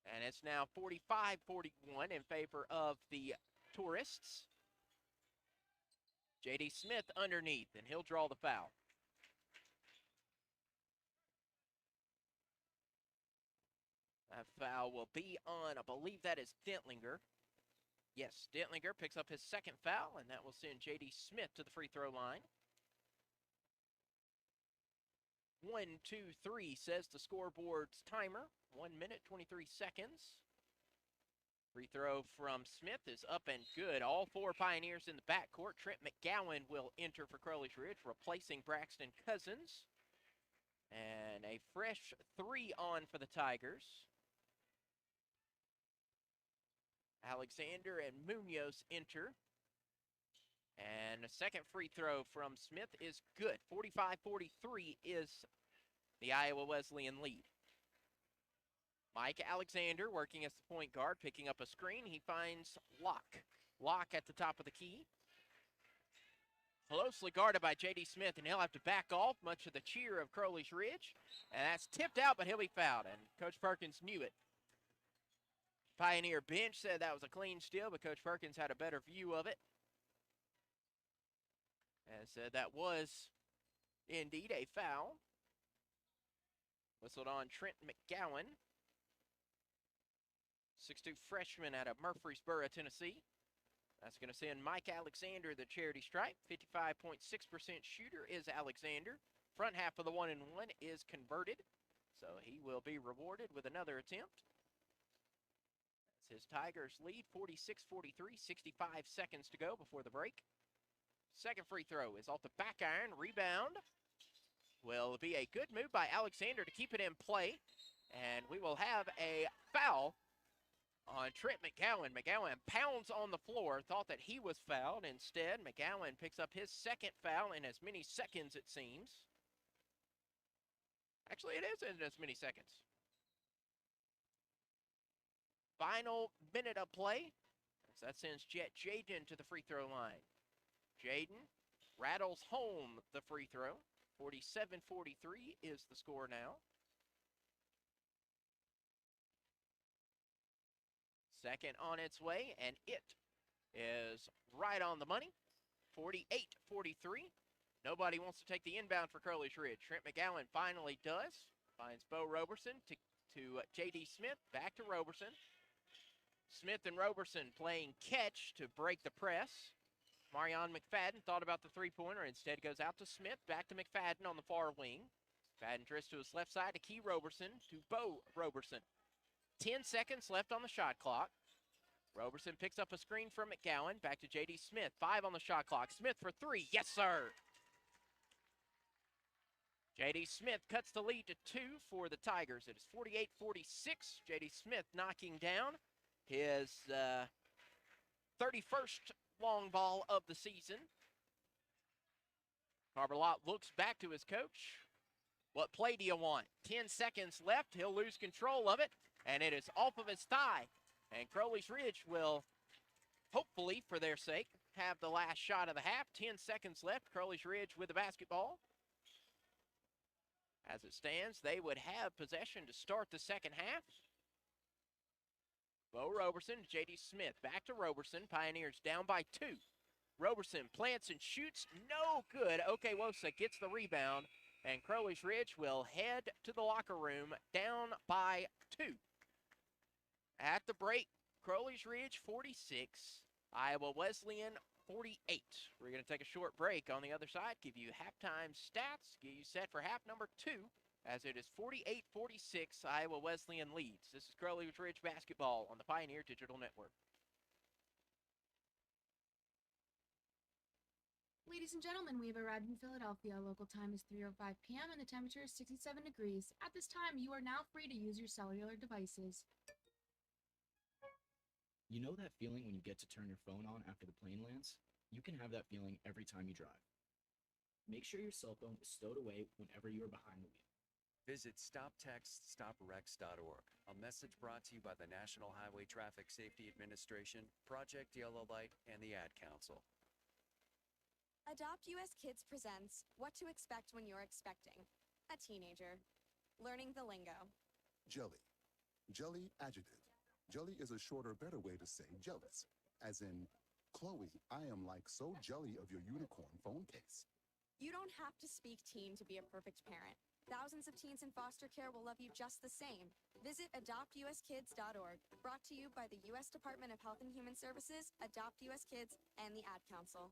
And it's now 45-41 in favor of the Tourists. J.D. Smith underneath, and he'll draw the foul. That foul will be on, I believe that is Dentlinger. Yes, Dentlinger picks up his second foul, and that will send J.D. Smith to the free throw line. 1, 2, 3 says the scoreboard's timer. 1 minute, 23 seconds. Free throw from Smith is up and good. All four Pioneers in the backcourt. Trent McGowan will enter for Crowley's Ridge, replacing Braxton Cousins. And a fresh 3 on for the Tigers. Alexander and Munoz enter. And a second free throw from Smith is good. 45-43 is the Iowa Wesleyan lead. Mike Alexander working as the point guard, picking up a screen. He finds Locke. Locke at the top of the key. Closely guarded by J.D. Smith, and he'll have to back off, much of the cheer of Crowley's Ridge. And that's tipped out, but he'll be fouled, and Coach Perkins knew it. Pioneer bench said that was a clean steal, but Coach Perkins had a better view of it. And said that was indeed a foul. Whistled on Trent McGowan. 6'2" freshman out of Murfreesboro, Tennessee. That's going to send Mike Alexander the charity stripe. 55.6% shooter is Alexander. Front half of the 1-and-1 is converted, so he will be rewarded with another attempt. That's his Tigers lead, 46-43, 65 seconds to go before the break. Second free throw is off the back iron. Rebound will be a good move by Alexander to keep it in play, and we will have a foul on Trent McGowan. McGowan pounds on the floor, thought that he was fouled. Instead, McGowan picks up his second foul in as many seconds, it seems. Actually, it is in as many seconds. Final minute of play. So that sends Jaden to the free throw line. Jaden rattles home the free throw. 47-43 is the score now. Second on its way, and it is right on the money. 48-43. Nobody wants to take the inbound for Crowley's Ridge. Trent McGowan finally does. Finds Bo Roberson to J.D. Smith. Back to Roberson. Smith and Roberson playing catch to break the press. Marion McFadden thought about the three-pointer. Instead goes out to Smith. Back to McFadden on the far wing. McFadden drifts to his left side to Key Roberson to Bo Roberson. 10 seconds left on the shot clock. Roberson picks up a screen from McGowan. Back to J.D. Smith. 5 on the shot clock. Smith for 3. Yes, sir. J.D. Smith cuts the lead to 2 for the Tigers. It is 48-46. J.D. Smith knocking down his 31st long ball of the season. Carberlot looks back to his coach. What play do you want? 10 seconds left. He'll lose control of it, and it is off of his thigh. And Crowley's Ridge will, hopefully for their sake, have the last shot of the half. 10 seconds left. Crowley's Ridge with the basketball. As it stands, they would have possession to start the second half. Bo Roberson to J.D. Smith. Back to Roberson. Pioneers down by 2. Roberson plants and shoots. No good. Okewosa gets the rebound, and Crowley's Ridge will head to the locker room down by 2. At the break, Crowley's Ridge 46, Iowa Wesleyan 48. We're going to take a short break. On the other side, give you halftime stats, get you set for half number 2, as it is 48-46, Iowa Wesleyan leads. This is Crowley's Ridge basketball on the Pioneer Digital Network. Ladies and gentlemen, we have arrived in Philadelphia. Local time is 3:05 p.m. and the temperature is 67 degrees. At this time, you are now free to use your cellular devices. You know that feeling when you get to turn your phone on after the plane lands? You can have that feeling every time you drive. Make sure your cell phone is stowed away whenever you are behind the wheel. Visit StopTextStopWrecks.org, a message brought to you by the National Highway Traffic Safety Administration, Project Yellow Light, and the Ad Council. Adopt US Kids presents What to Expect When You're Expecting a Teenager. Learning the lingo. Jelly. Jelly adjective. Jelly is a shorter, better way to say jealous. As in, Chloe, I am like so jelly of your unicorn phone case. You don't have to speak teen to be a perfect parent. Thousands of teens in foster care will love you just the same. Visit adoptuskids.org. Brought to you by the U.S. Department of Health and Human Services, Adopt US Kids, and the Ad Council.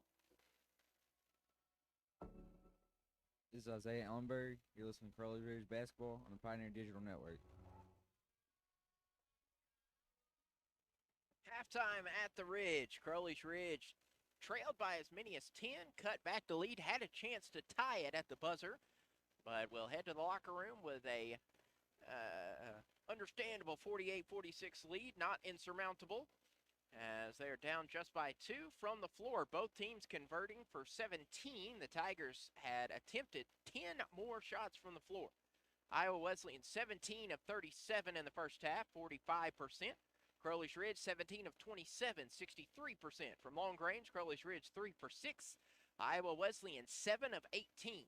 This is Isaiah Ellenberg. You're listening to Crowley's Ridge Basketball on the Pioneer Digital Network. Halftime at the Ridge. Crowley's Ridge trailed by as many as 10, cut back the lead, had a chance to tie it at the buzzer, but we'll head to the locker room with a understandable 48-46 lead, not insurmountable, as they are down just by 2 from the floor. Both teams converting for 17. The Tigers had attempted 10 more shots from the floor. Iowa Wesleyan 17 of 37 in the first half, 45%. Crowley's Ridge 17 of 27, 63%. From long range, Crowley's Ridge 3 for 6. Iowa Wesleyan 7 of 18.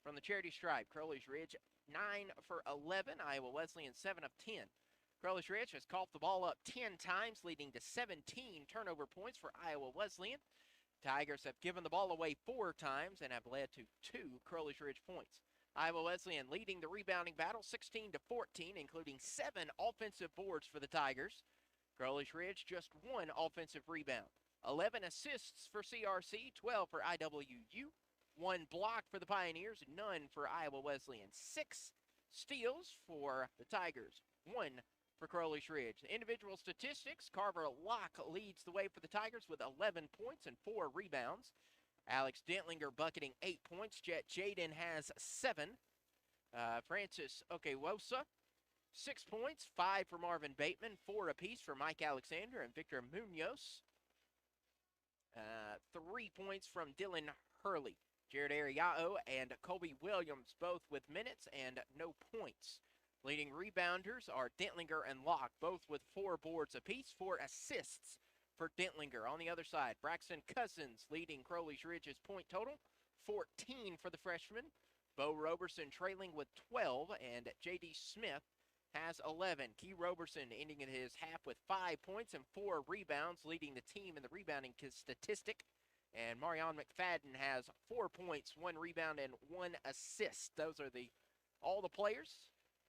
From the charity stripe, Crowley's Ridge 9 for 11. Iowa Wesleyan 7 of 10. Crowley's Ridge has coughed the ball up 10 times, leading to 17 turnover points for Iowa Wesleyan. Tigers have given the ball away 4 times and have led to 2 Crowley's Ridge points. Iowa Wesleyan leading the rebounding battle 16-14, including 7 offensive boards for the Tigers. Crowley's Ridge, just 1 offensive rebound. 11 assists for CRC, 12 for IWU, 1 block for the Pioneers, none for Iowa Wesleyan. 6 steals for the Tigers, 1 for Crowley's Ridge. Individual statistics, Carver Locke leads the way for the Tigers with 11 points and 4 rebounds. Alex Dentlinger bucketing 8 points. Jet Jaden has 7. Francis Okewosa, 6 points, 5 for Marvin Bateman, 4 apiece for Mike Alexander and Victor Munoz. 3 points from Dylan Hurley. Jared Ariao and Colby Williams both with minutes and no points. Leading rebounders are Dentlinger and Locke, both with 4 boards apiece, 4 assists for Dentlinger. On the other side, Braxton Cousins leading Crowley's Ridge's point total, 14 for the freshman. Bo Roberson trailing with 12, and J.D. Smith has 11. Key Roberson ending in his half with 5 points and 4 rebounds, leading the team in the rebounding statistic. And Marion McFadden has 4 points, 1 rebound, and 1 assist. Those are all the players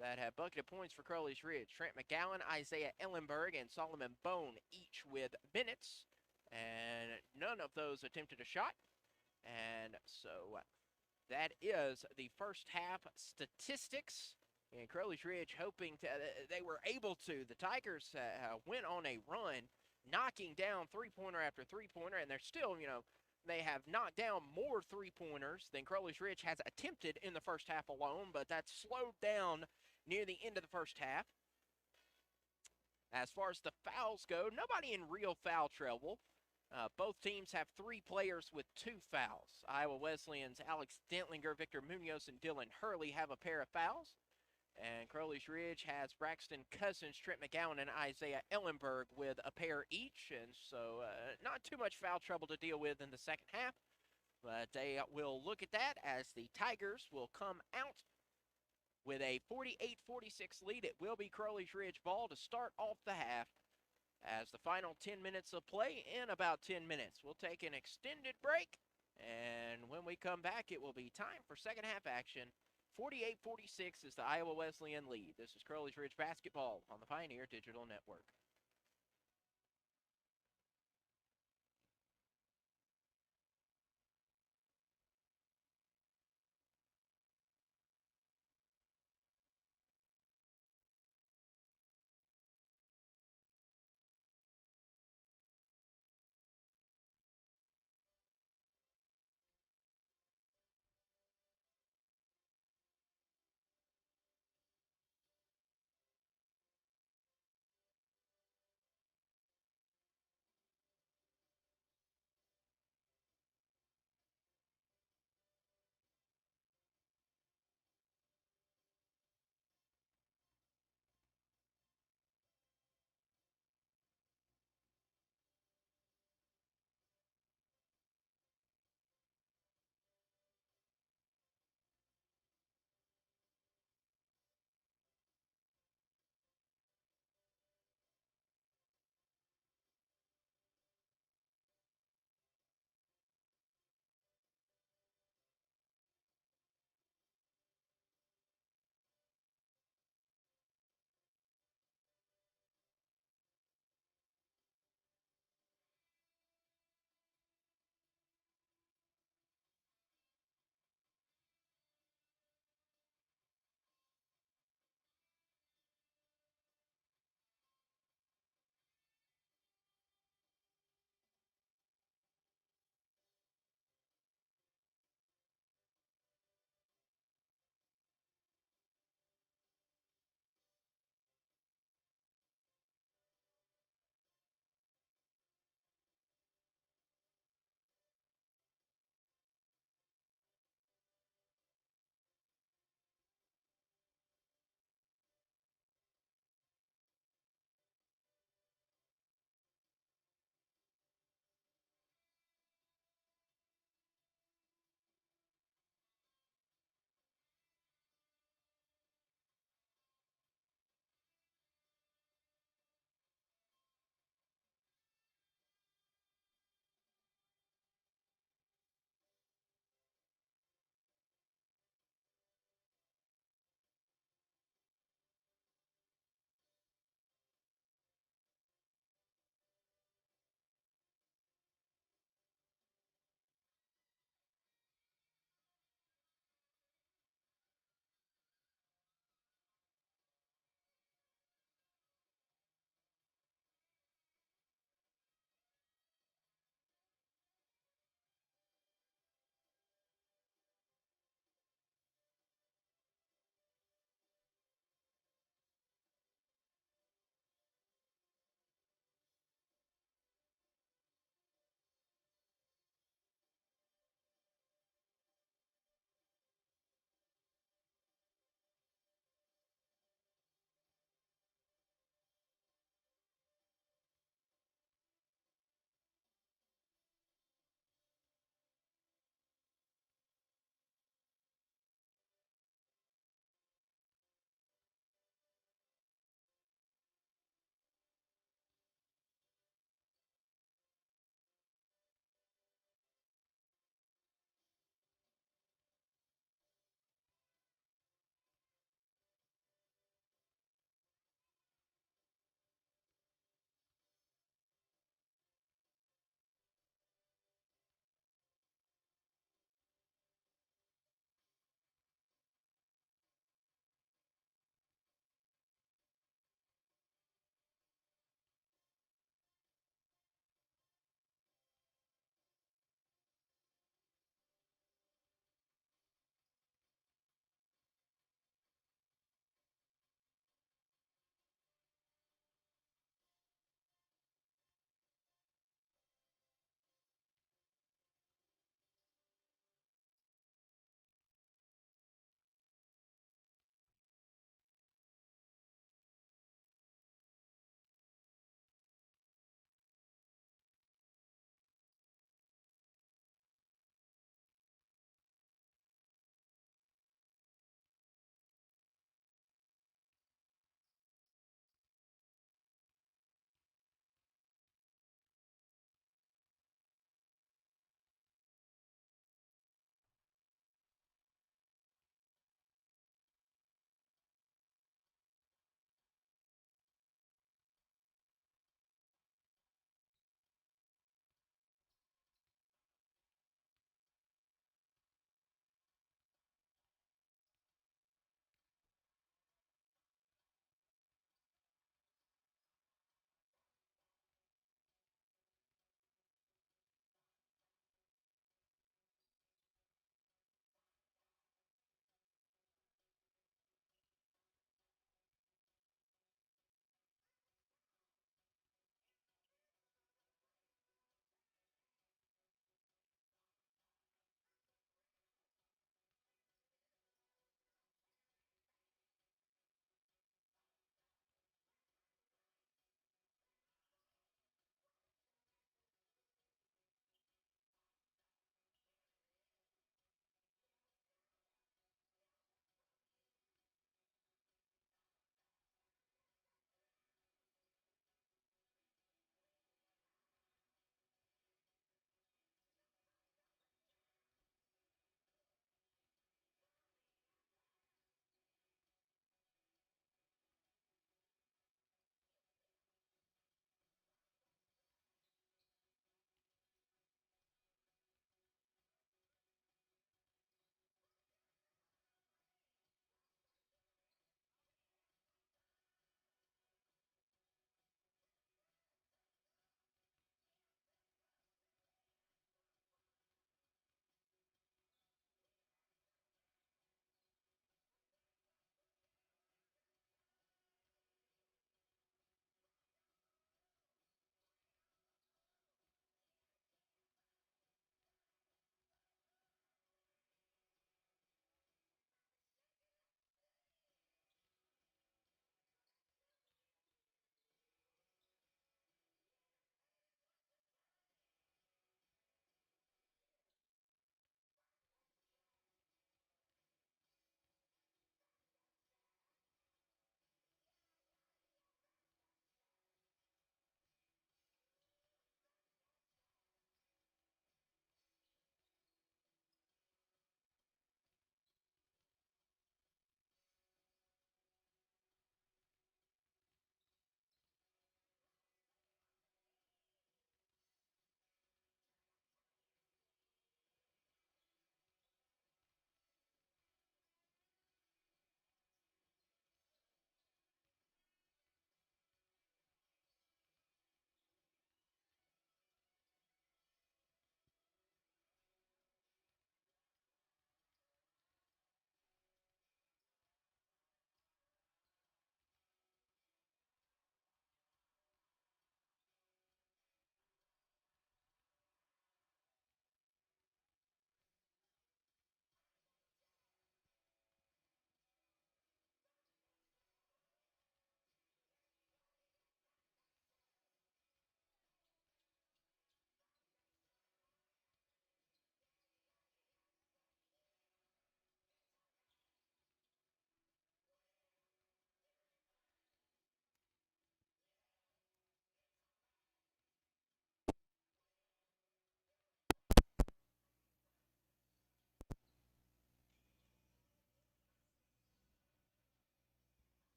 that have bucketed points for Crowley's Ridge. Trent McGowan, Isaiah Ellenberg, and Solomon Bone each with minutes. And none of those attempted a shot. And so that is the first half statistics. And Crowley's Ridge hoping they were able to. The Tigers went on a run, knocking down three-pointer after three-pointer, and they're still, they have knocked down more three-pointers than Crowley's Ridge has attempted in the first half alone, but that's slowed down near the end of the first half. As far as the fouls go, nobody in real foul trouble. Both teams have 3 players with 2 fouls. Iowa Wesleyan's Alex Dentlinger, Victor Munoz, and Dylan Hurley have a pair of fouls. And Crowley's Ridge has Braxton Cousins, Trent McGowan, and Isaiah Ellenberg with a pair each. And so not too much foul trouble to deal with in the second half. But they will look at that as the Tigers will come out with a 48-46 lead. It will be Crowley's Ridge ball to start off the half as the final 10 minutes of play in about 10 minutes. We'll take an extended break, and when we come back, it will be time for second half action. 48-46 is the Iowa Wesleyan lead. This is Crowley's Ridge basketball on the Pioneer Digital Network.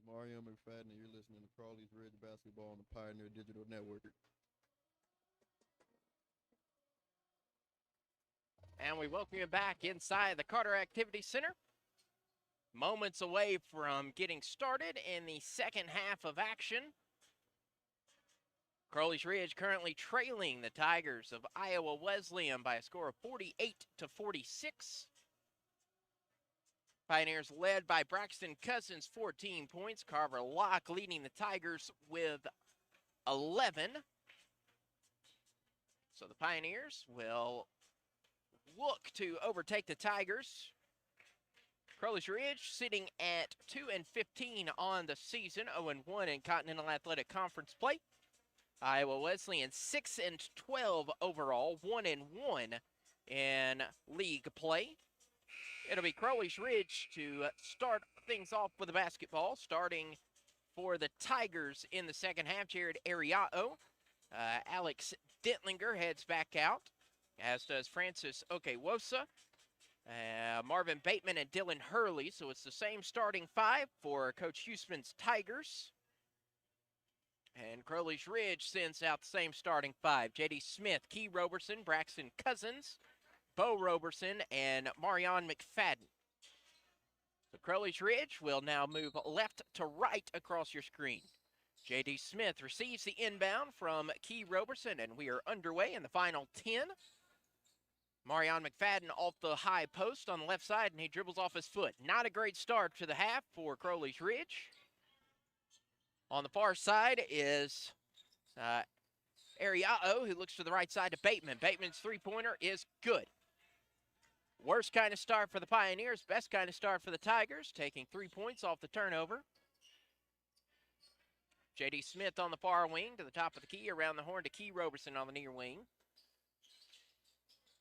Mario McFadden, and you're listening to Crowley's Ridge Basketball on the Pioneer Digital Network. And we welcome you back inside the Carter Activity Center. Moments away from getting started in the second half of action. Crowley's Ridge currently trailing the Tigers of Iowa Wesleyan by a score of 48-46. Pioneers led by Braxton Cousins, 14 points. Carver Locke leading the Tigers with 11. So the Pioneers will look to overtake the Tigers. Crowley's Ridge sitting at 2-15 on the season, 0-1 in Continental Athletic Conference play. Iowa Wesleyan 6-12 overall, 1-1 in league play. It'll be Crowley's Ridge to start things off with the basketball, starting for the Tigers in the second half. Jared Ariao, Alex Dentlinger heads back out, as does Francis Okewosa, Marvin Bateman, and Dylan Hurley. So it's the same starting five for Coach Huseman's Tigers. And Crowley's Ridge sends out the same starting five. J.D. Smith, Key Roberson, Braxton Cousins, Bo Roberson, and Marion McFadden. So Crowley's Ridge will now move left to right across your screen. J.D. Smith receives the inbound from Key Roberson, and we are underway in the final 10. Marion McFadden off the high post on the left side, and he dribbles off his foot. Not a great start to the half for Crowley's Ridge. On the far side is Ariao, who looks to the right side to Bateman. Bateman's three-pointer is good. Worst kind of start for the Pioneers, best kind of start for the Tigers, taking 3 points off the turnover. J.D. Smith on the far wing to the top of the key, around the horn to Key Roberson on the near wing.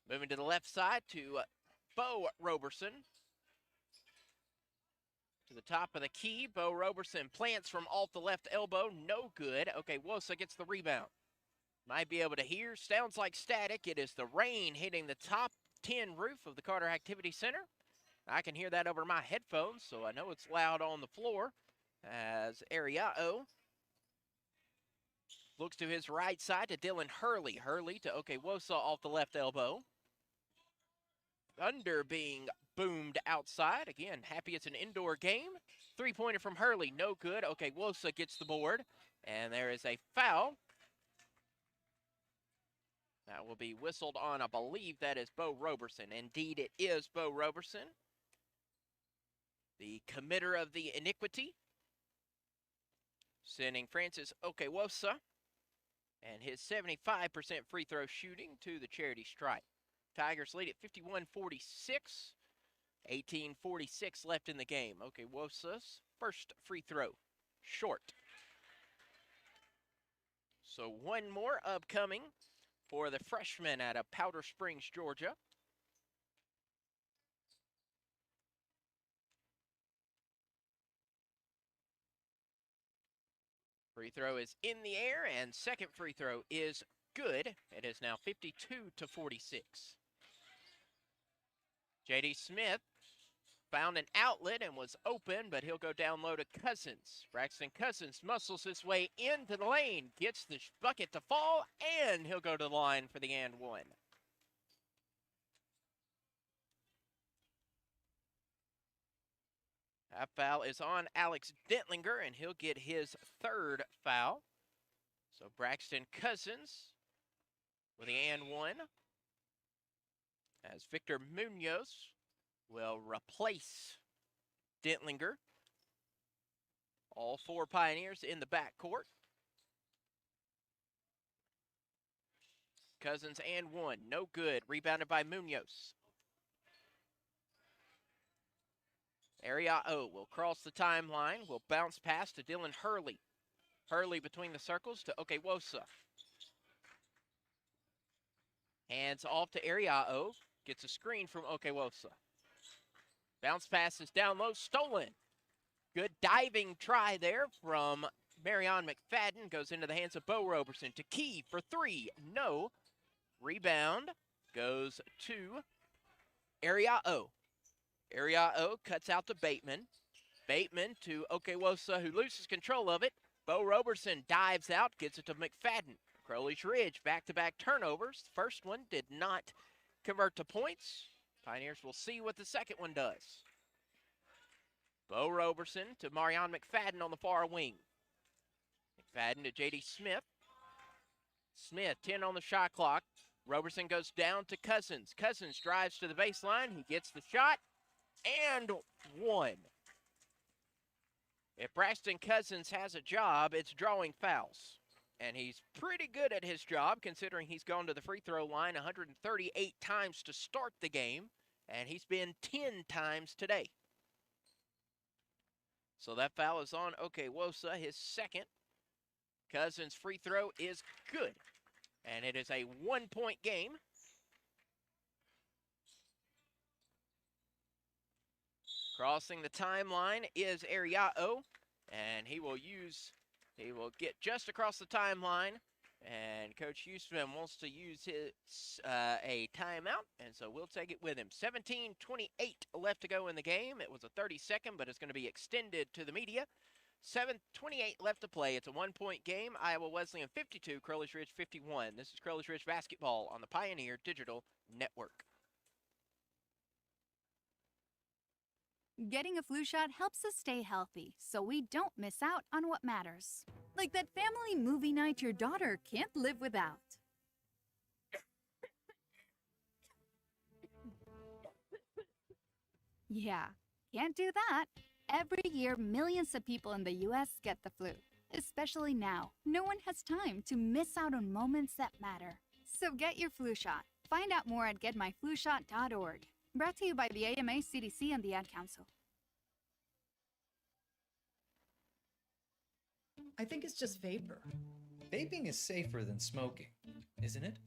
Moving to the left side to Bo Roberson. To the top of the key, Bo Roberson plants from off the left elbow, no good. Okay, Wosa gets the rebound. Might be able to hear, sounds like static. It is the rain hitting the top 10 roof of the Carter Activity Center. I can hear that over my headphones, so I know it's loud on the floor. As Ariao looks to his right side to Dylan Hurley. Hurley to Okewosa off the left elbow. Thunder being boomed outside. Again, happy it's an indoor game. Three-pointer from Hurley, no good. Okewosa gets the board, and there is a foul. That will be whistled on, I believe that is Bo Roberson. Indeed, it is Bo Roberson, the committer of the iniquity, sending Francis Okewosa and his 75% free throw shooting to the charity stripe. Tigers lead at 51-46, 18:46 left in the game. Okewosa's first free throw, short. So one more upcoming for the freshman out of Powder Springs, Georgia. Free throw is in the air, and second free throw is good. It is now 52-46. J.D. Smith found an outlet and was open, but he'll go down low to Cousins. Braxton Cousins muscles his way into the lane, gets the bucket to fall, and he'll go to the line for the and one. That foul is on Alex Dentlinger, and he'll get his third foul. So Braxton Cousins with the and one, as Victor Munoz will replace Dentlinger. All four Pioneers in the backcourt. Cousins and one, no good. Rebounded by Munoz. Ariao will cross the timeline, will bounce pass to Dylan Hurley. Hurley between the circles to Okewosa. Hands off to Ariao, gets a screen from Okewosa. Bounce pass is down low, stolen. Good diving try there from Marion McFadden. Goes into the hands of Bo Roberson to Key for three. No. Rebound goes to Ariao. Ariao cuts out to Bateman. Bateman to Okewosa, who loses control of it. Bo Roberson dives out, gets it to McFadden. Crowley's Ridge, back-to-back turnovers. The first one did not convert to points. Pioneers will see what the second one does. Bo Roberson to Marion McFadden on the far wing. McFadden to J.D. Smith. Smith, 10 on the shot clock. Roberson goes down to Cousins. Cousins drives to the baseline. He gets the shot and one. If Braxton Cousins has a job, it's drawing fouls. And he's pretty good at his job, considering he's gone to the free throw line 138 times to start the game, and he's been 10 times today. So that foul is on Okewosa, his second. Cousins' free throw is good, and it is a 1-point game. Crossing the timeline is Ariao, and he will get just across the timeline, and Coach Houston wants to use his a timeout, and so we'll take it with him. 17:28 left to go in the game. It was a 30-second, but it's going to be extended to the media. 7:28 left to play. It's a 1-point game. Iowa Wesleyan 52, Crowley's Ridge 51. This is Crowley's Ridge basketball on the Pioneer Digital Network. Getting a flu shot helps us stay healthy, so we don't miss out on what matters. Like that family movie night your daughter can't live without. Yeah, can't do that. Every year, millions of people in the U.S. get the flu. Especially now, no one has time to miss out on moments that matter. So get your flu shot. Find out more at getmyflushot.org. Brought to you by the AMA, CDC, and the Ad Council. I think it's just vapor. Vaping is safer than smoking, isn't it?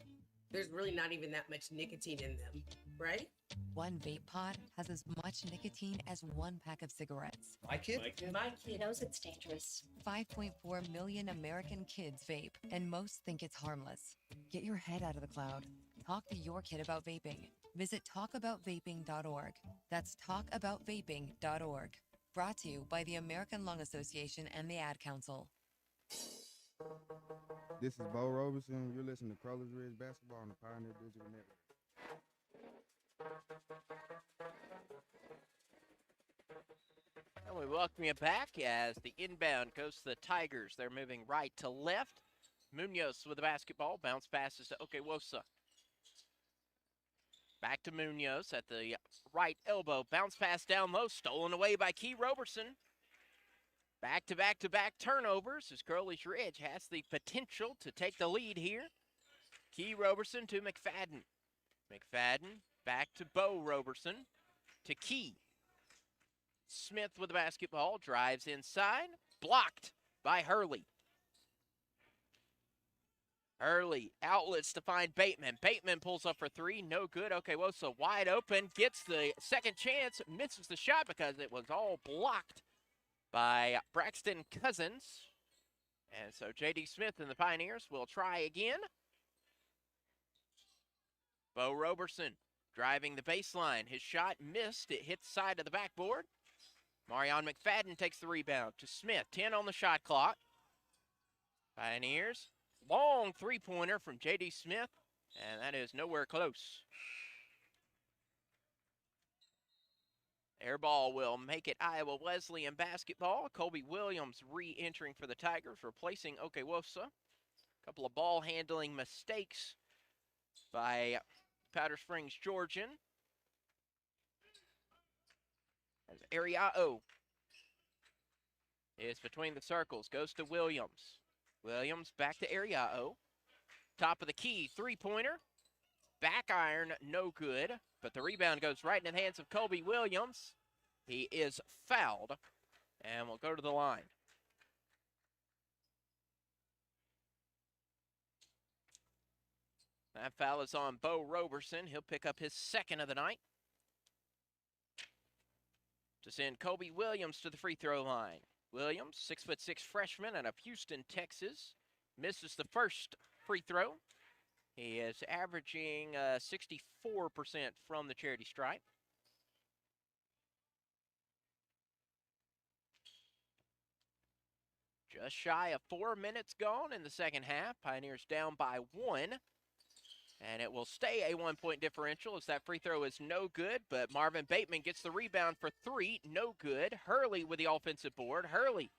There's really not even that much nicotine in them, right? One vape pod has as much nicotine as one pack of cigarettes. My kid? My kid knows it's dangerous. 5.4 million American kids vape, and most think it's harmless. Get your head out of the cloud. Talk to your kid about vaping. Visit talkaboutvaping.org. That's talkaboutvaping.org. Brought to you by the American Lung Association and the Ad Council. This is Bo Roberson. You're listening to Crowley's Ridge Basketball on the Pioneer Digital Network. And we welcome you back as the inbound goes to the Tigers. They're moving right to left. Munoz with the basketball. Bounce passes to Okewosa. Back to Munoz at the right elbow. Bounce pass down low. Stolen away by Key Roberson. Back-to-back-to-back turnovers as Crowley's Ridge has the potential to take the lead here. Key Roberson to McFadden. McFadden back to Bo Roberson to Key. Smith with the basketball, drives inside, blocked by Hurley. Hurley outlets to find Bateman. Bateman pulls up for three, no good. Okewosa wide open, gets the second chance, misses the shot because it was all blocked by Braxton Cousins. And so J.D. Smith and the Pioneers will try again. Bo Roberson driving the baseline. His shot missed. It hit the side of the backboard. Marion McFadden takes the rebound to Smith. 10 on the shot clock. Pioneers. Long three-pointer from J.D. Smith, and that is nowhere close. Air ball will make it Iowa Wesleyan basketball. Colby Williams re-entering for the Tigers, replacing Okewosa. A couple of ball handling mistakes by Powder Springs Georgian. As Ariao is between the circles, goes to Williams. Williams back to Ariao. Top of the key, three-pointer. Back iron, no good. But the rebound goes right in the hands of Colby Williams. He is fouled and will go to the line. That foul is on Bo Roberson. He'll pick up his second of the night to send Colby Williams to the free throw line. Williams, 6'6" freshman out of Houston, Texas, misses the first free throw. He is averaging 64% from the charity stripe. Just shy of 4 minutes gone in the second half. Pioneers down by 1. And it will stay a 1-point differential as that free throw is no good. But Marvin Bateman gets the rebound for 3. No good. Hurley with the offensive board. Hurley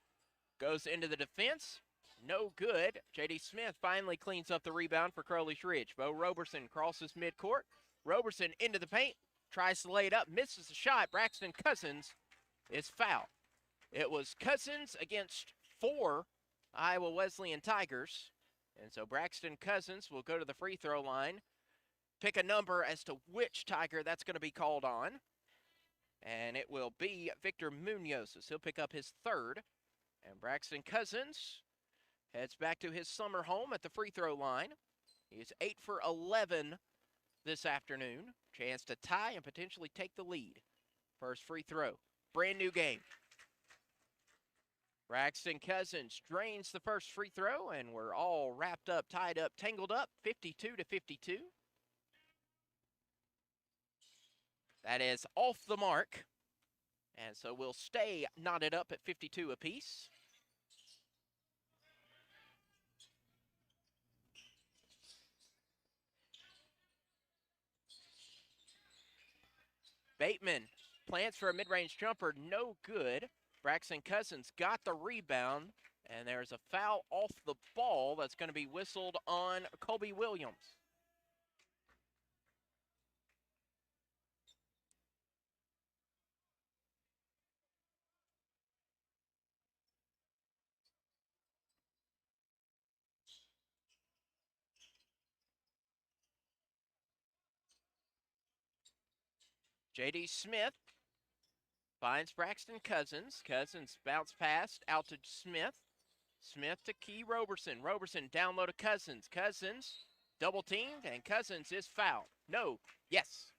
goes into the defense. No good. J.D. Smith finally cleans up the rebound for Crowley's Ridge. Bo Roberson crosses midcourt. Roberson into the paint. Tries to lay it up. Misses the shot. Braxton Cousins is fouled. It was Cousins against 4 Iowa Wesleyan Tigers. And so Braxton Cousins will go to the free throw line. Pick a number as to which Tiger that's going to be called on. And it will be Victor Munoz as he'll pick up his 3rd. And Braxton Cousins heads back to his summer home at the free throw line. He's 8 for 11 this afternoon. Chance to tie and potentially take the lead. First free throw. Brand new game. Braxton Cousins drains the first free throw, and we're all wrapped up, tied up, tangled up, 52-52. That is off the mark. And so we'll stay knotted up at 52 apiece. Bateman plants for a mid-range jumper, no good. Braxton Cousins got the rebound, and there's a foul off the ball that's going to be whistled on Colby Williams. J.D. Smith finds Braxton Cousins. Cousins bounce pass out to Smith. Smith to Key Roberson. Roberson down low to Cousins. Cousins double teamed, and Cousins is fouled. No. Yes.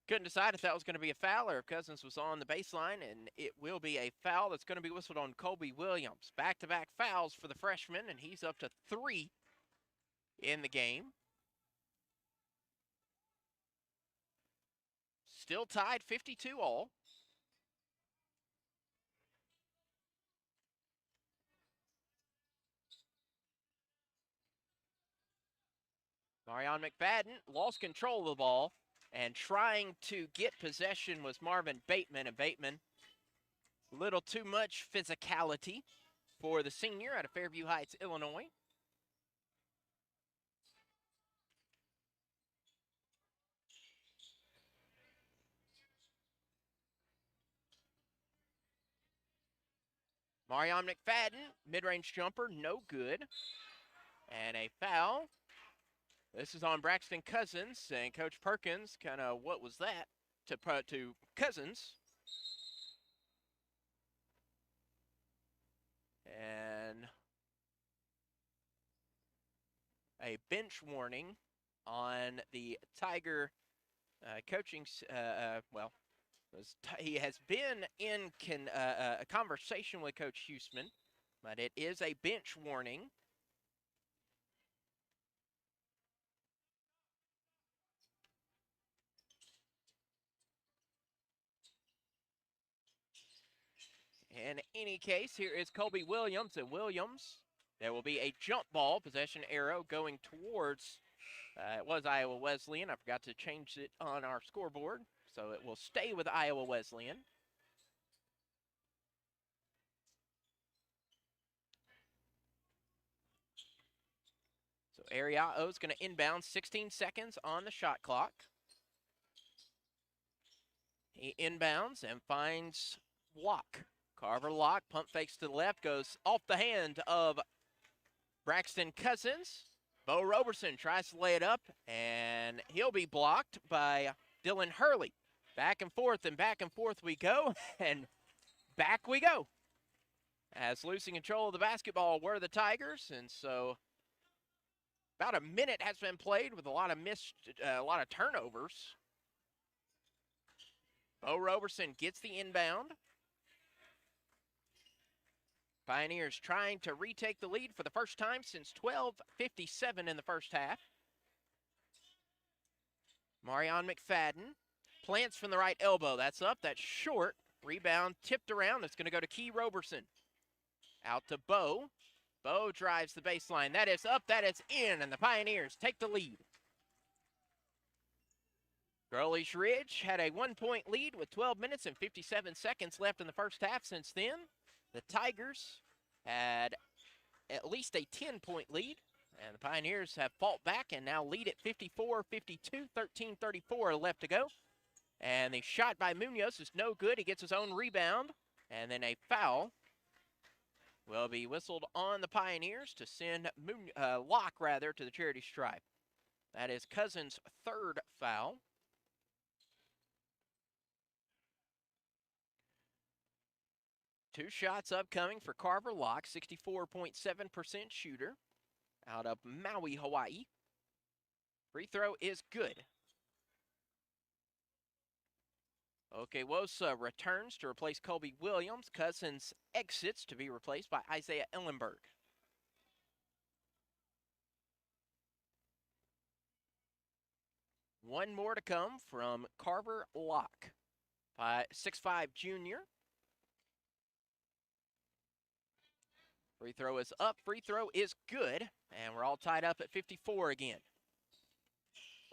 Couldn't decide if that was going to be a foul or if Cousins was on the baseline, and it will be a foul that's going to be whistled on Colby Williams. Back-to-back fouls for the freshman, and he's up to 3 in the game. Still tied 52 all. Marion McFadden lost control of the ball, and trying to get possession was Marvin Bateman. And Bateman, a little too much physicality for the senior out of Fairview Heights, Illinois. Marion McFadden, mid-range jumper, no good. And a foul. This is on Braxton Cousins, and Coach Perkins kind of, what was that, to Cousins. And a bench warning on the Tiger coaching, he has been in a conversation with Coach Huseman, but it is a bench warning. In any case, here is Colby Williams, and Williams, there will be a jump ball, possession arrow going towards, it was Iowa Wesleyan. I forgot to change it on our scoreboard, so it will stay with Iowa Wesleyan. So Ariao is going to inbound, 16 seconds on the shot clock. He inbounds and finds Locke. Carver Locke, pump fakes to the left, goes off the hand of Braxton Cousins. Bo Roberson tries to lay it up, and he'll be blocked by Dylan Hurley. Back and forth we go, and back we go. As losing control of the basketball were the Tigers, and so about a minute has been played with a lot of turnovers. Bo Roberson gets the inbound. Pioneers trying to retake the lead for the first time since 12:57 in the first half. Marion McFadden plants from the right elbow. That's up, that's short. Rebound tipped around. It's going to go to Key Roberson. Out to Bo. Bo drives the baseline. That is up, that is in, and the Pioneers take the lead. Crowley's Ridge had a 1-point lead with 12 minutes and 57 seconds left in the first half. Since then, the Tigers had at least a 10-point lead, and the Pioneers have fought back and now lead at 54-52, 13:34 left to go. And the shot by Munoz is no good. He gets his own rebound, and then a foul will be whistled on the Pioneers to send Locke to the charity stripe. That is Cousins' third foul. Two shots upcoming for Carver Locke, 64.7% shooter out of Maui, Hawaii. Free throw is good. Okewosa returns to replace Colby Williams. Cousins exits to be replaced by Isaiah Ellenberg. One more to come from Carver Locke, 6'5" junior. Free throw is up, free throw is good, and we're all tied up at 54 again.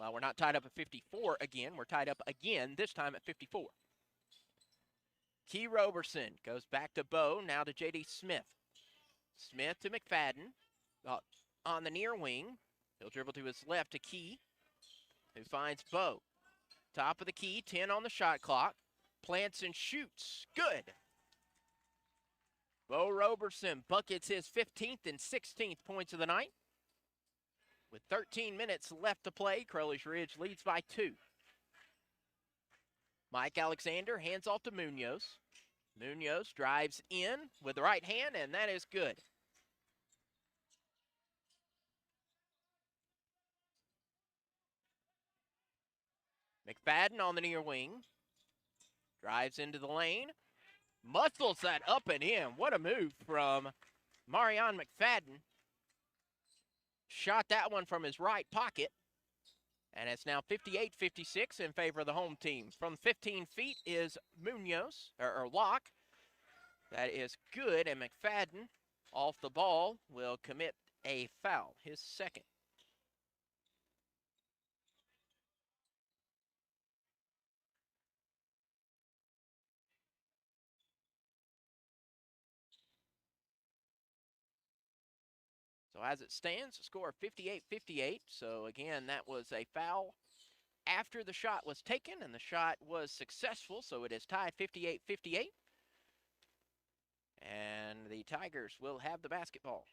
Well, we're not tied up at 54 again, we're tied up again, this time at 54. Key Roberson goes back to Bo, now to J.D. Smith. Smith to McFadden, on the near wing. He'll dribble to his left to Key, who finds Bo. Top of the key, 10 on the shot clock. Plants and shoots, good. Bo Roberson buckets his 15th and 16th points of the night. With 13 minutes left to play, Crowley's Ridge leads by 2. Mike Alexander hands off to Munoz. Munoz drives in with the right hand, and that is good. McFadden on the near wing. Drives into the lane. Muscles that up and in. What a move from Marion McFadden. Shot that one from his right pocket. And it's now 58-56 in favor of the home team. From 15 feet is Munoz, or Locke. That is good, and McFadden off the ball will commit a foul, his second. So as it stands, a score of 58-58. So again, that was a foul after the shot was taken, and the shot was successful, so it is tied 58-58. And the Tigers will have the basketball.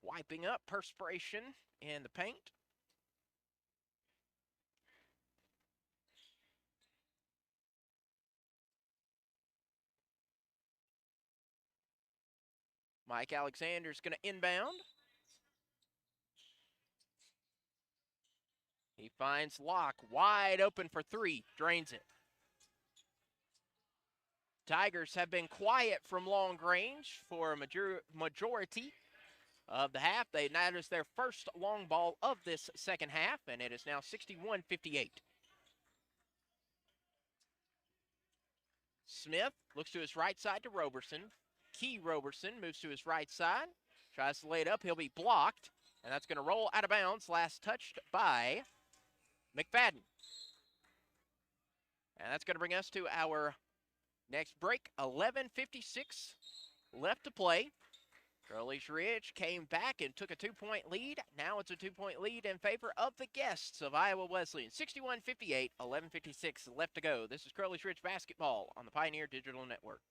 Wiping up perspiration in the paint. Mike Alexander's going to inbound. He finds Locke wide open for three, drains it. Tigers have been quiet from long range for a majority of the half. That is their first long ball of this second half, and it is now 61-58. Smith looks to his right side to Roberson. Key Roberson moves to his right side, tries to lay it up. He'll be blocked, and that's going to roll out of bounds. Last touched by McFadden. And that's going to bring us to our next break. 11:56 left to play. Crowley's Ridge came back and took a 2-point lead. Now it's a 2-point lead in favor of the guests of Iowa Wesleyan. 61-58, 11:56 left to go. This is Crowley's Ridge basketball on the Pioneer Digital Network.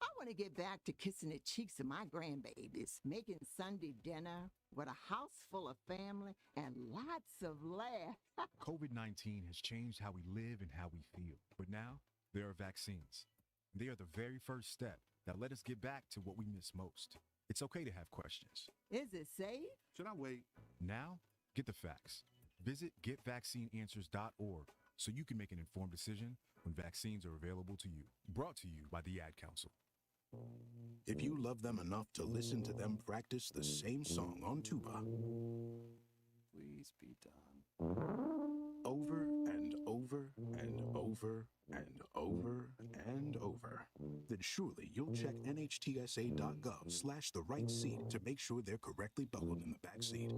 I want to get back to kissing the cheeks of my grandbabies, making Sunday dinner with a house full of family and lots of laughs. COVID-19 has changed how we live and how we feel. But now, there are vaccines. They are the very first step that let us get back to what we miss most. It's okay to have questions. Is it safe? Should I wait? Now, get the facts. Visit getvaccineanswers.org so you can make an informed decision when vaccines are available to you. Brought to you by the Ad Council. If you love them enough to listen to them practice the same song on tuba, Please be done. over and over over and over and over and over, then surely you'll check nhtsa.gov/the right seat to make sure they're correctly buckled in the back seat.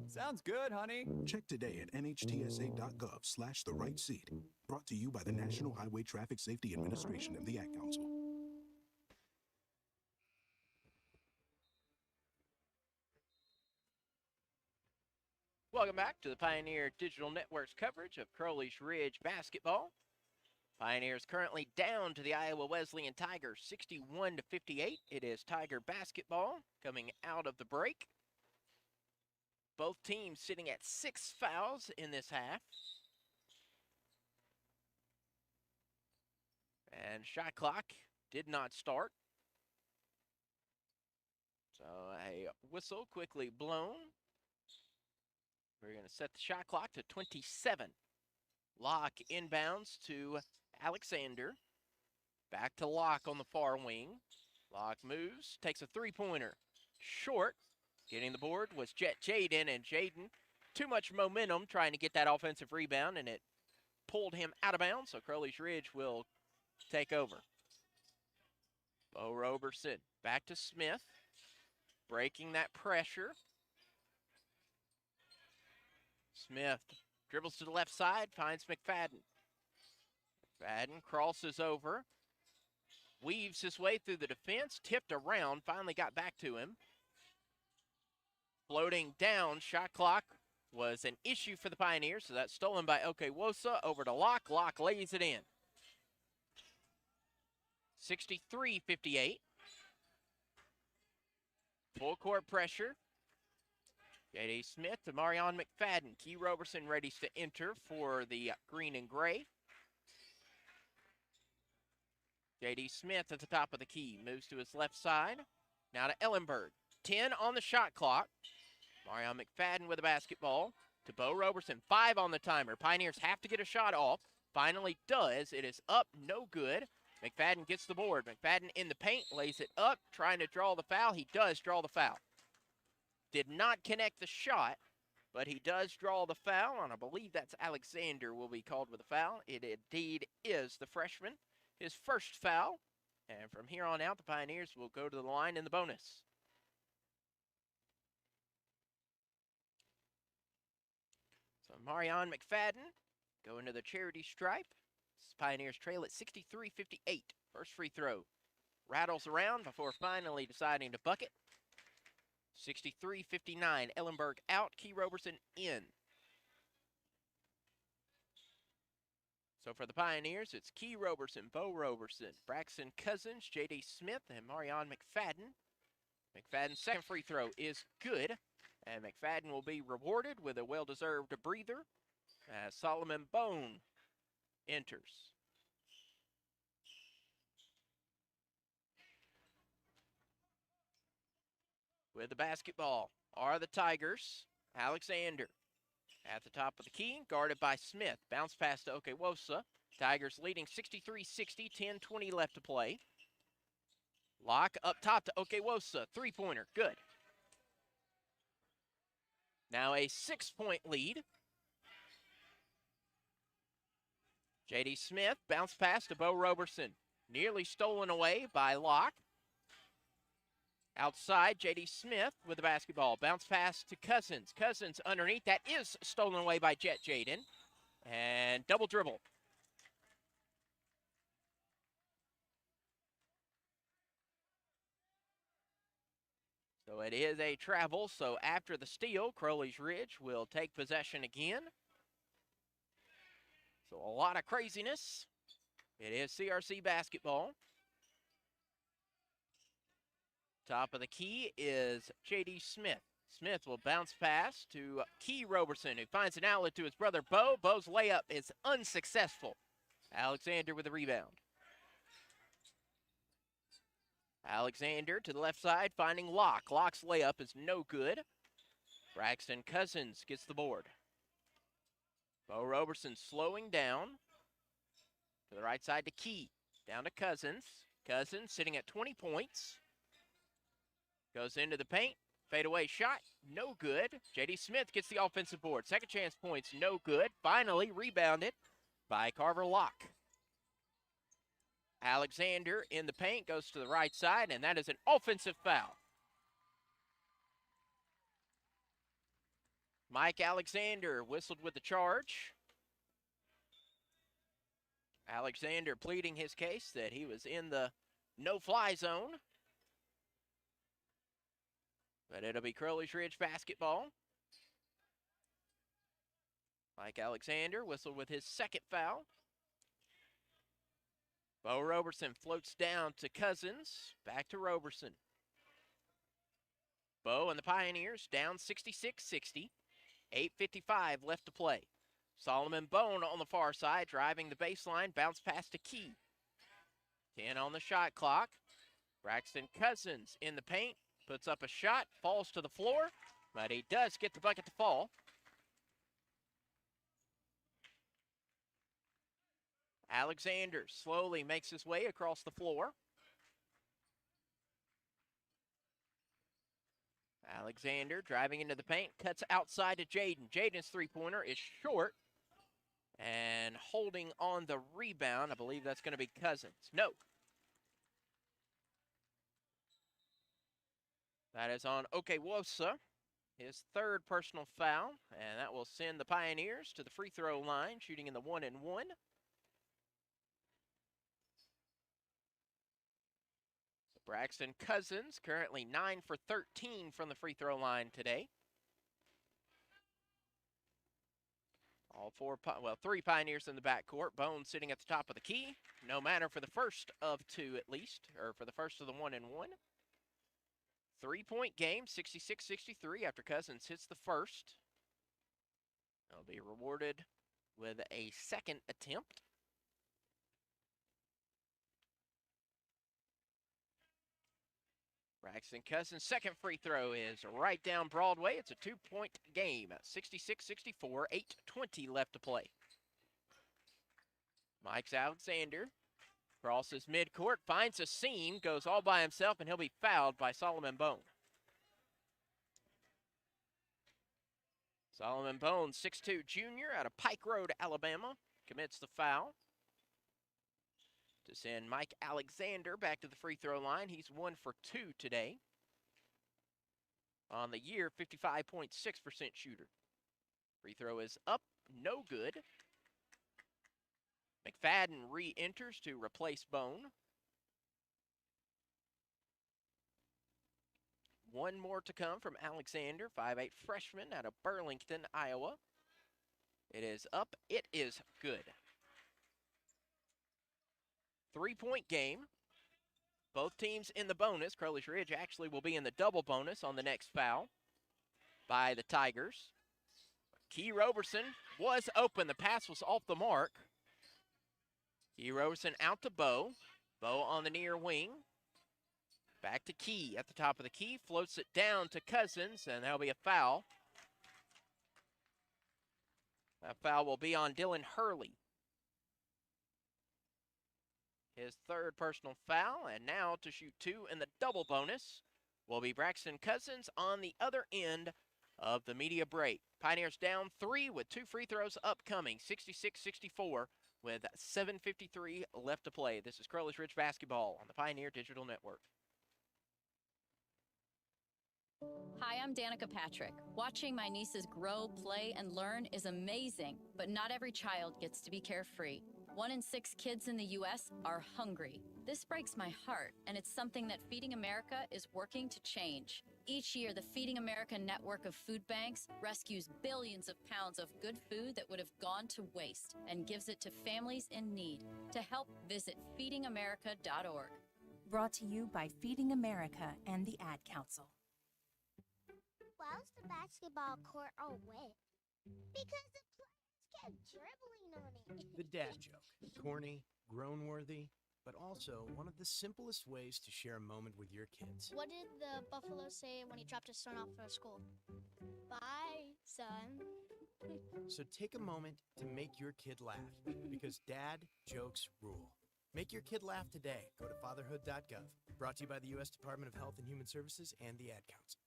Sounds good, honey. Check today at nhtsa.gov/the right seat. Brought to you by the National Highway Traffic Safety Administration and the Ad Council. Welcome back to the Pioneer Digital Network's coverage of Crowley's Ridge basketball. Pioneers currently down to the Iowa Wesleyan Tigers, 61-58. It is Tiger basketball coming out of the break. Both teams sitting at 6 fouls in this half. And shot clock did not start. So a whistle quickly blown. We're going to set the shot clock to 27. Locke inbounds to Alexander. Back to Locke on the far wing. Locke moves, takes a three-pointer. Short. Getting the board was Jet Jaden, and Jaden, too much momentum trying to get that offensive rebound, and it pulled him out of bounds, so Crowley's Ridge will take over. Bo Roberson back to Smith. Breaking that pressure. Smith dribbles to the left side, finds McFadden. McFadden crosses over, weaves his way through the defense, tipped around, finally got back to him. Floating down, shot clock was an issue for the Pioneers, so that's stolen by Okewosa, over to Locke. Locke lays it in. 63-58. Full court pressure. J.D. Smith to Marion McFadden. Key Roberson ready to enter for the green and gray. J.D. Smith at the top of the key. Moves to his left side. Now to Ellenberg. 10 on the shot clock. Marion McFadden with the basketball. To Bo Roberson. 5 on the timer. Pioneers have to get a shot off. Finally does. It is up. No good. McFadden gets the board. McFadden in the paint. Lays it up. Trying to draw the foul. He does draw the foul. Did not connect the shot, but he does draw the foul, and I believe that's Alexander will be called with a foul. It indeed is the freshman, his first foul. And from here on out, the Pioneers will go to the line in the bonus. So Marion McFadden going to the charity stripe. Pioneers trail at 63-58. First free throw rattles around before finally deciding to bucket. 63-59, Ellenberg out, Key Roberson in. So for the Pioneers, it's Key Roberson, Bo Roberson, Braxton Cousins, J.D. Smith, and Marion McFadden. McFadden's second free throw is good, and McFadden will be rewarded with a well-deserved breather as Solomon Bone enters. With the basketball are the Tigers. Alexander at the top of the key, guarded by Smith. Bounce pass to Okewosa. Tigers leading 63-60, 10-20 left to play. Locke up top to Okewosa. Three-pointer, good. Now a 6-point lead. J.D. Smith, bounce pass to Bo Roberson. Nearly stolen away by Locke. Outside, J.D. Smith with the basketball. Bounce pass to Cousins. Cousins underneath. That is stolen away by Jet Jaden. And double dribble. So it is a travel. So after the steal, Crowley's Ridge will take possession again. So a lot of craziness. It is CRC basketball. Top of the key is J.D. Smith. Smith will bounce pass to Key Roberson, who finds an outlet to his brother Bo. Bo's layup is unsuccessful. Alexander with the rebound. Alexander to the left side, finding Locke. Locke's layup is no good. Braxton Cousins gets the board. Bo Roberson slowing down. To the right side to Key. Down to Cousins. Cousins sitting at 20 points. Goes into the paint. Fadeaway shot, no good. J.D. Smith gets the offensive board. Second chance points, no good. Finally rebounded by Carver Locke. Alexander in the paint, goes to the right side, and that is an offensive foul. Mike Alexander whistled with the charge. Alexander pleading his case that he was in the no-fly zone. But it'll be Crowley's Ridge basketball. Mike Alexander whistled with his second foul. Bo Roberson floats down to Cousins. Back to Roberson. Bo and the Pioneers down 66-60. 8:55 left to play. Solomon Bone on the far side, driving the baseline, bounce pass to Key. 10 on the shot clock. Braxton Cousins in the paint, puts up a shot, falls to the floor, but he does get the bucket to fall. Alexander slowly makes his way across the floor. Alexander driving into the paint, cuts outside to Jaden. Jaden's three-pointer is short, and holding on the rebound, I believe that's going to be Cousins. No. That is on Okewosa, his third personal foul, and that will send the Pioneers to the free throw line, shooting in the 1-and-1. Braxton Cousins currently 9 for 13 from the free throw line today. Three Pioneers in the backcourt. Bone sitting at the top of the key. No matter for the first of two at least, or for the first of the 1-and-1. 3-point game, 66-63 after Cousins hits the first. He'll be rewarded with a second attempt. Braxton Cousins' second free throw is right down Broadway. It's a 2-point game, 66-64, 8:20 left to play. Mike Alexander crosses midcourt, finds a seam, goes all by himself, and he'll be fouled by Solomon Bone. Solomon Bone, 6'2" junior out of Pike Road, Alabama, commits the foul to send Mike Alexander back to the free throw line. He's 1 for 2 today. On the year, 55.6% shooter. Free throw is up, no good. McFadden re-enters to replace Bone. One more to come from Alexander, 5'8" freshman out of Burlington, Iowa. It is up, it is good. 3-point game. Both teams in the bonus. Crowley's Ridge actually will be in the double bonus on the next foul by the Tigers. Key Roberson was open. The pass was off the mark. Key Roberson out to Bo. Bo on the near wing. Back to Key at the top of the key. Floats it down to Cousins, and that'll be a foul. That foul will be on Dylan Hurley. His third personal foul, and now to shoot 2 in the double bonus will be Braxton Cousins on the other end of the media break. Pioneers down 3 with 2 free throws upcoming, 66-64 with 7:53 left to play. This is Crowley's Ridge basketball on the Pioneer Digital Network. Hi, I'm Danica Patrick. Watching my nieces grow, play, and learn is amazing, but not every child gets to be carefree. 1 in 6 kids in the U.S. are hungry. This breaks my heart, and it's something that Feeding America is working to change. Each year, the Feeding America network of food banks rescues billions of pounds of good food that would have gone to waste and gives it to families in need. To help, visit feedingamerica.org. Brought to you by Feeding America and the Ad Council. Why's the basketball court all wet? Because the players kept dribbling on it. The dad joke. Corny, groan-worthy, but also one of the simplest ways to share a moment with your kids. What did the buffalo say when he dropped his son off for school? Bye, son. So take a moment to make your kid laugh, because dad jokes rule. Make your kid laugh today. Go to fatherhood.gov. Brought to you by the U.S. Department of Health and Human Services and the Ad Council.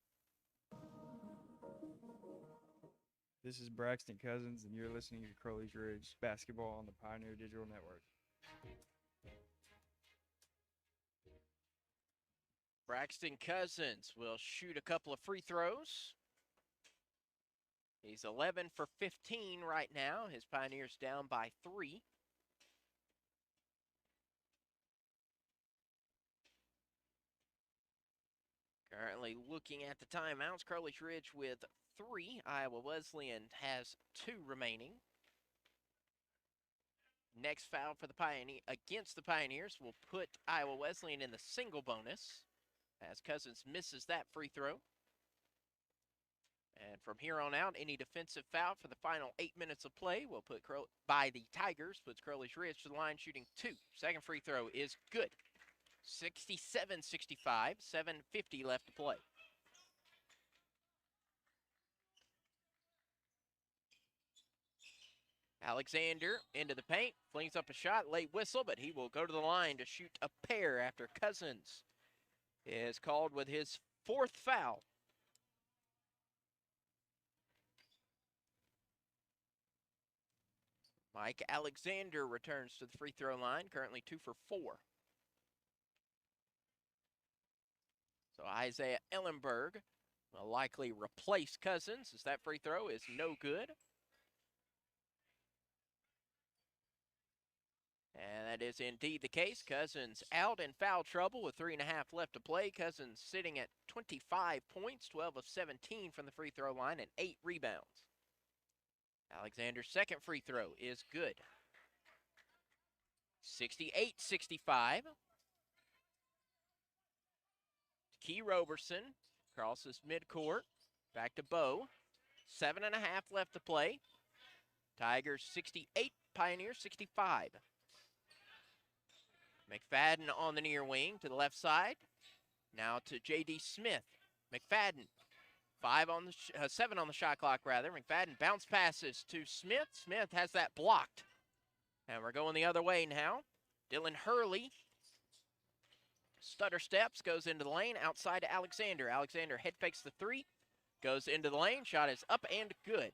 This is Braxton Cousins, and you're listening to Crowley's Ridge Basketball on the Pioneer Digital Network. Braxton Cousins will shoot a couple of free throws. He's 11 for 15 right now. His Pioneers down by 3. Currently looking at the timeouts, Crowley's Ridge with 3. Iowa Wesleyan has 2 remaining. Next foul for the against the Pioneers will put Iowa Wesleyan in the single bonus as Cousins misses that free throw. And from here on out, any defensive foul for the final 8 minutes of play will put by the Tigers puts Crowley's Ridge to the line shooting 2. Second free throw is good. 67-65, 7:50 left to play. Alexander into the paint, flings up a shot, late whistle, but he will go to the line to shoot a pair after Cousins is called with his 4th foul. Mike Alexander returns to the free throw line, currently 2 for 4. So Isaiah Ellenberg will likely replace Cousins as that free throw is no good. And that is indeed the case. Cousins out in foul trouble with 3.5 left to play. Cousins sitting at 25 points, 12 of 17 from the free throw line, and 8 rebounds. Alexander's second free throw is good. 68-65. Key Roberson crosses midcourt. Back to Bo. 7.5 left to play. Tigers 68, Pioneers 65. McFadden on the near wing to the left side. Now to J.D. Smith. McFadden, 7 on the shot clock, rather. McFadden bounce passes to Smith. Smith has that blocked. And we're going the other way now. Dylan Hurley stutter steps, goes into the lane, outside to Alexander. Alexander head fakes the 3, goes into the lane. Shot is up and good.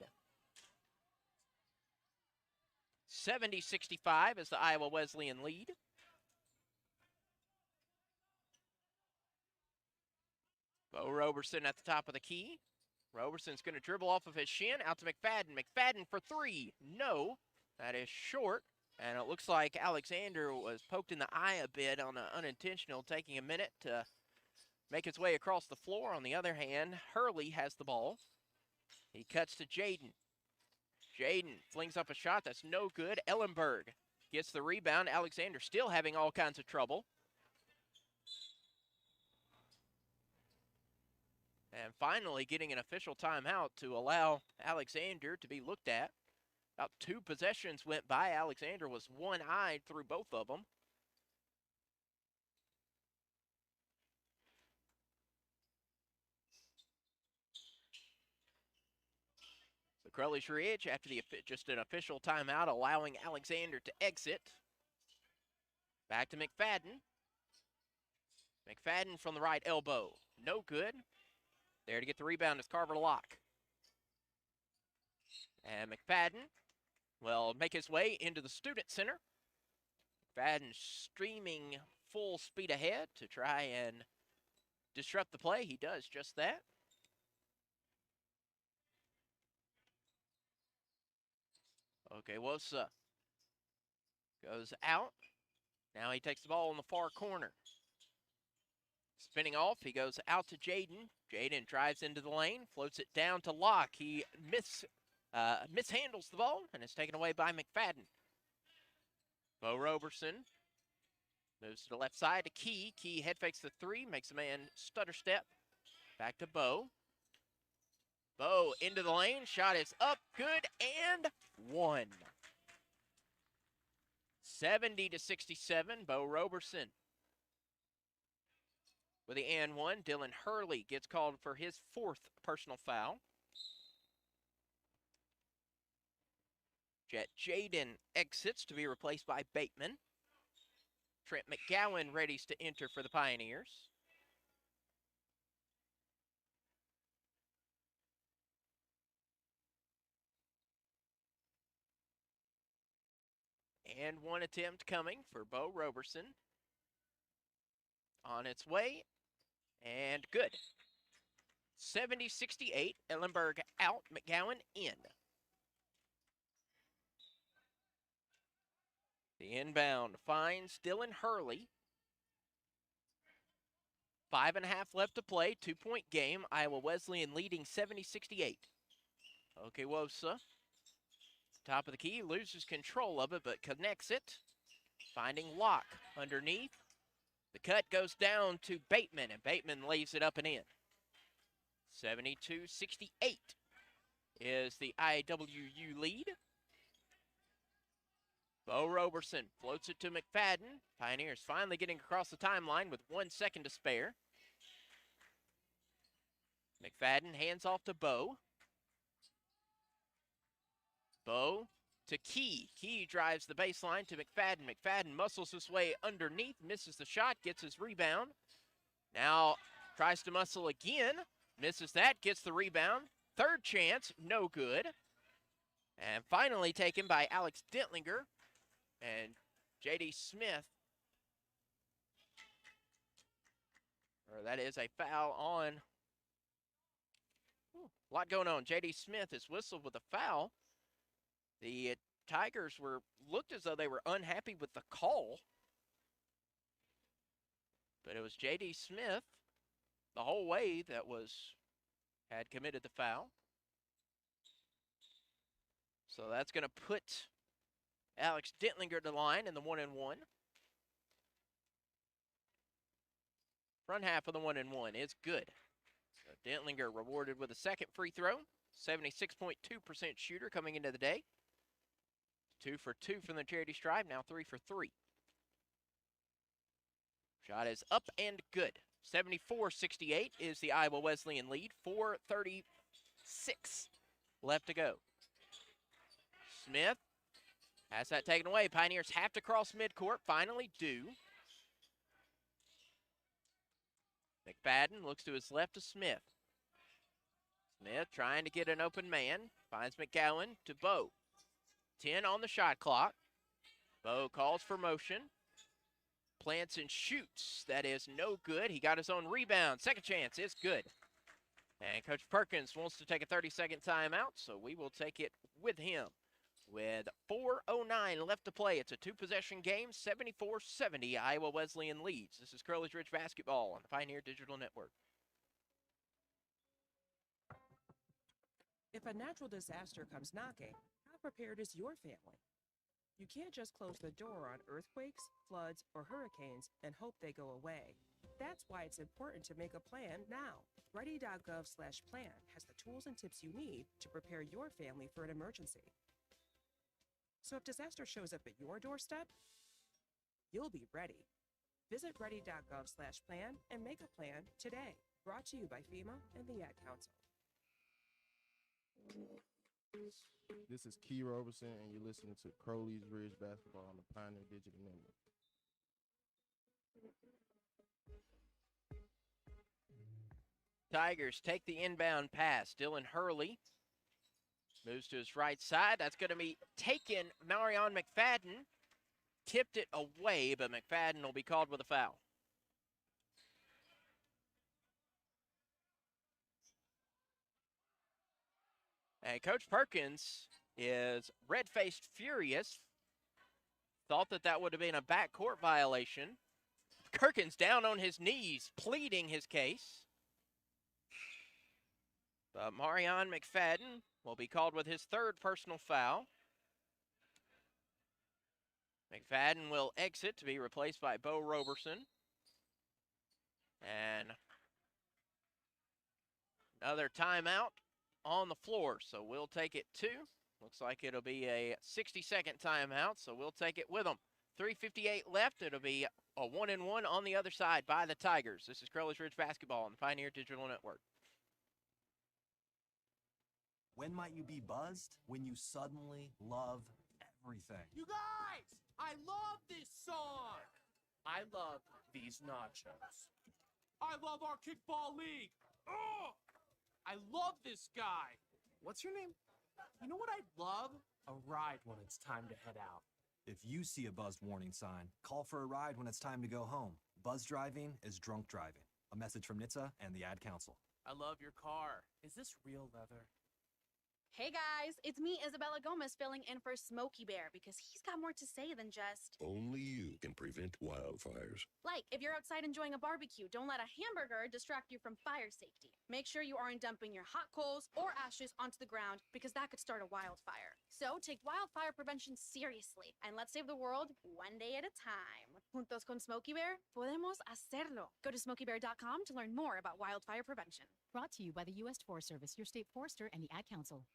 70-65 is the Iowa Wesleyan lead. Bo Roberson at the top of the key. Roberson's going to dribble off of his shin, out to McFadden. McFadden for 3. No, that is short. And it looks like Alexander was poked in the eye a bit on an unintentional, taking a minute to make his way across the floor. On the other hand, Hurley has the ball. He cuts to Jaden. Jaden flings up a shot that's no good. Ellenberg gets the rebound. Alexander still having all kinds of trouble. And finally getting an official timeout to allow Alexander to be looked at. About 2 possessions went by. Alexander was one-eyed through both of them. So Crowley's Ridge, after just an official timeout, allowing Alexander to exit. Back to McFadden. McFadden from the right elbow. No good. There to get the rebound is Carver Locke. And McFadden will make his way into the Student Center. McFadden streaming full speed ahead to try and disrupt the play. He does just that. Okay, Wosa goes out. Now he takes the ball in the far corner. Spinning off, he goes out to Jaden. Jaden drives into the lane, floats it down to Locke. He mishandles the ball and is taken away by McFadden. Bo Roberson moves to the left side to Key. Key head fakes the 3, makes a man stutter step. Back to Bo. Bo into the lane, shot is up, good, and 1. 70-67, Bo Roberson. With the and 1, Dylan Hurley gets called for his 4th personal foul. Jaden exits to be replaced by Bateman. Trent McGowan readies to enter for the Pioneers. And one attempt coming for Bo Roberson. On its way, and good. 70-68, Ellenberg out, McGowan in. The inbound finds Dylan Hurley. 5.5 left to play, 2-point game. Iowa Wesleyan leading 70-68. Okewosa, top of the key, loses control of it, but connects it. Finding Locke underneath. The cut goes down to Bateman, and Bateman lays it up and in. 72-68 is the IWU lead. Bo Roberson floats it to McFadden. Pioneers finally getting across the timeline with 1 second to spare. McFadden hands off to Bo. Bo to Key. Key drives the baseline to McFadden. McFadden muscles his way underneath, misses the shot, gets his rebound. Now tries to muscle again, misses that, gets the rebound. Third chance, no good. And finally taken by Alex Dentlinger and J.D. Smith. Or that is a foul on. A lot going on. J.D. Smith is whistled with a foul. The Tigers looked as though they were unhappy with the call. But it was J.D. Smith the whole way that had committed the foul. So that's going to put Alex Dentlinger to the line in the 1-1. Front half of the 1-1 is good. So Dentlinger rewarded with a second free throw. 76.2% shooter coming into the day. 2 for 2 from the charity stripe, now 3 for 3. Shot is up and good. 74-68 is the Iowa Wesleyan lead. 4:36 left to go. Smith has that taken away. Pioneers have to cross midcourt, finally do. McFadden looks to his left to Smith. Smith trying to get an open man. Finds McGowan to Bo. 10 on the shot clock. Bo calls for motion. Plants and shoots. That is no good. He got his own rebound. Second chance is good. And Coach Perkins wants to take a 30-second timeout, so we will take it with him. With 4:09 left to play, it's a two-possession game, 74-70. Iowa Wesleyan leads. This is Crowley's Ridge Basketball on the Pioneer Digital Network. If a natural disaster comes knocking, how prepared is your family? You can't just close the door on earthquakes, floods, or hurricanes and hope they go away. That's why it's important to make a plan now. Ready.gov/plan has the tools and tips you need to prepare your family for an emergency. So if disaster shows up at your doorstep, you'll be ready. Visit ready.gov/plan and make a plan today. Brought to you by FEMA and the Ad Council. This is Key Roberson, and you're listening to Crowley's Ridge Basketball on the Pioneer Digital Network. Tigers take the inbound pass. Dylan Hurley moves to his right side. That's going to be taken. Marion McFadden tipped it away, but McFadden will be called with a foul. And Coach Perkins is red-faced furious. Thought that would have been a backcourt violation. Perkins down on his knees, pleading his case. But Marion McFadden will be called with his third personal foul. McFadden will exit to be replaced by Bo Roberson. And another timeout on the floor, so we'll take it too. Looks like it'll be a 60-second timeout, so we'll take it with them. 3:58 left. It'll be a 1-1 on the other side by the Tigers. This is Crowley's Ridge Basketball on the Pioneer Digital Network. When might you be buzzed? When you suddenly love everything. You guys, I love this song. I love these nachos. I love our kickball league. Oh, I love this guy. What's your name? You know what I'd love? A ride when it's time to head out. If you see a buzzed warning sign, call for a ride when it's time to go home. Buzz driving is drunk driving. A message from NHTSA and the Ad Council. I love your car. Is this real leather? Hey guys, it's me, Isabella Gomez, filling in for Smokey Bear because he's got more to say than just. Only you can prevent wildfires. Like, if you're outside enjoying a barbecue, don't let a hamburger distract you from fire safety. Make sure you aren't dumping your hot coals or ashes onto the ground because that could start a wildfire. So take wildfire prevention seriously and let's save the world one day at a time. Juntos con Smokey Bear, podemos hacerlo. Go to smokeybear.com to learn more about wildfire prevention. Brought to you by the U.S. Forest Service, your state forester, and the Ad Council.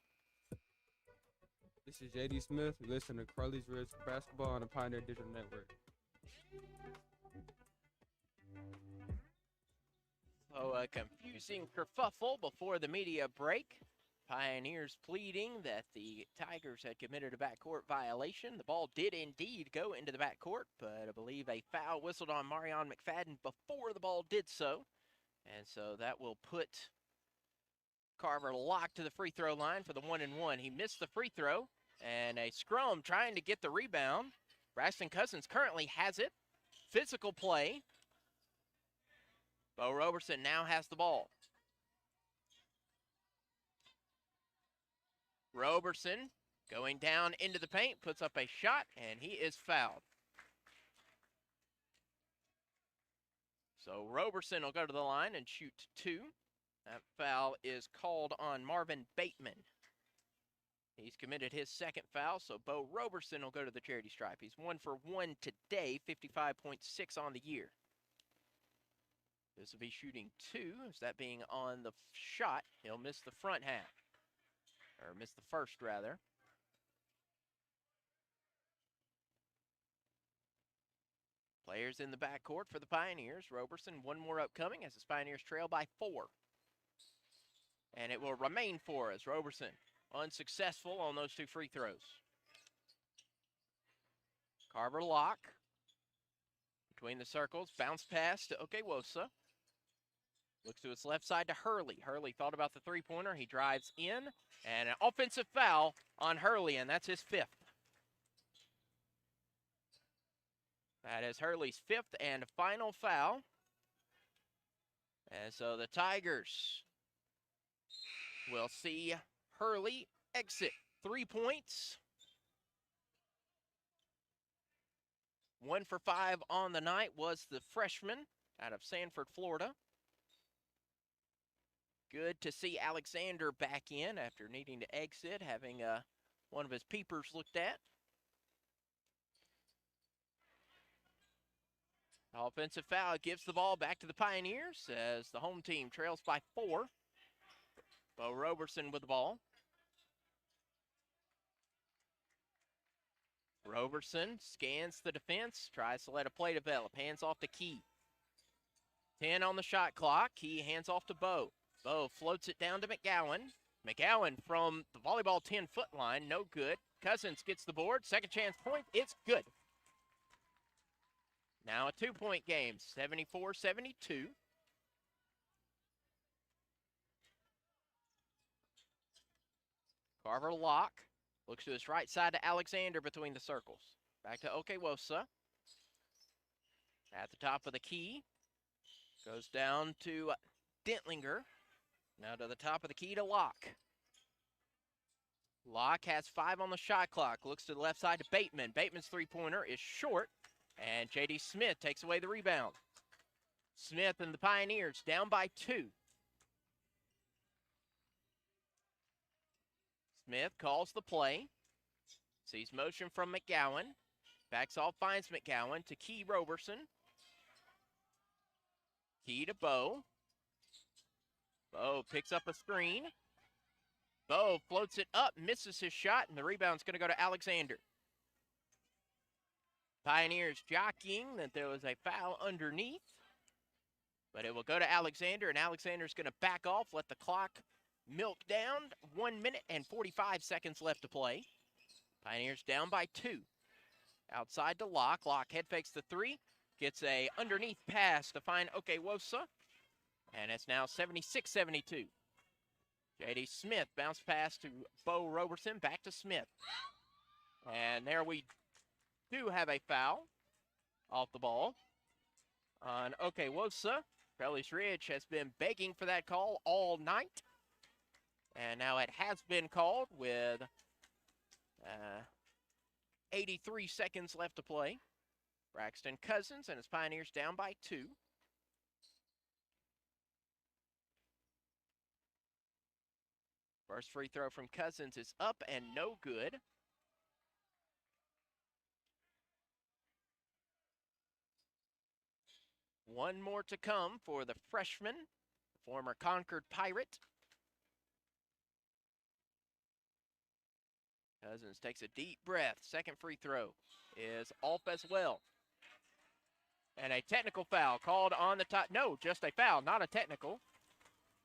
This is JD Smith. You listen to Crowley's Ridge Basketball on the Pioneer Digital Network. So a confusing kerfuffle before the media break. Pioneers pleading that the Tigers had committed a backcourt violation. The ball did indeed go into the backcourt, but I believe a foul whistled on Marion McFadden before the ball did so. And so that will put Carver locked to the free throw line for the 1-and-1. He missed the free throw, and a scrum trying to get the rebound. Braxton Cousins currently has it. Physical play. Bo Roberson now has the ball. Roberson going down into the paint, puts up a shot, and he is fouled. So Roberson will go to the line and shoot two. That foul is called on Marvin Bateman. He's committed his second foul, so Bo Roberson will go to the charity stripe. He's 1 for 1 today, 55.6 on the year. This will be shooting two, as that being on the shot. He'll miss the front half, or miss the first, rather. Players in the backcourt for the Pioneers. Roberson, one more upcoming as the Pioneers trail by 4. And it will remain 4 as Roberson unsuccessful on those two free throws. Carver Locke between the circles, bounce pass to Okewosa. Looks to his left side to Hurley. Hurley thought about the three-pointer. He drives in, and an offensive foul on Hurley, and that's his 5th. That is Hurley's 5th and final foul. And so the Tigers will see Hurley exit. 3 points. 1 for 5 on the night was the freshman out of Sanford, Florida. Good to see Alexander back in after needing to exit, having one of his peepers looked at. Offensive foul gives the ball back to the Pioneers as the home team trails by 4. Bo Roberson with the ball. Roberson scans the defense, tries to let a play develop, hands off to Key. 10 on the shot clock. Key hands off to Bo. Bo floats it down to McGowan. McGowan from the volleyball 10-foot line, no good. Cousins gets the board. Second chance point, it's good. Now a 2-point game, 74-72. Carver Locke looks to his right side to Alexander between the circles. Back to Okewosa. At the top of the key. Goes down to Dentlinger. Now to the top of the key to Locke. Locke has 5 on the shot clock. Looks to the left side to Bateman. Bateman's three-pointer is short. And J.D. Smith takes away the rebound. Smith and the Pioneers down by 2. Smith calls the play. Sees motion from McGowan. Backs off, finds McGowan to Key Roberson. Key to Bo. Bo picks up a screen. Bo floats it up, misses his shot, and the rebound's going to go to Alexander. Pioneers jockeying that there was a foul underneath. But it will go to Alexander, and Alexander's going to back off, let the clock milk down. 1 minute and 45 seconds left to play. Pioneers down by 2. Outside to Locke. Locke head fakes the 3. Gets a underneath pass to find Okewosa. And it's now 76-72. J.D. Smith bounce pass to Bo Roberson. Back to Smith. And there we do have a foul off the ball on Okewosa. Crowley's Ridge has been begging for that call all night. And now it has been called with 83 seconds left to play. Braxton Cousins and his Pioneers down by 2. First free throw from Cousins is up and no good. One more to come for the freshman, former Concord Pirate. Cousins takes a deep breath. Second free throw is off as well. And a technical foul called on the top. No, just a foul, not a technical.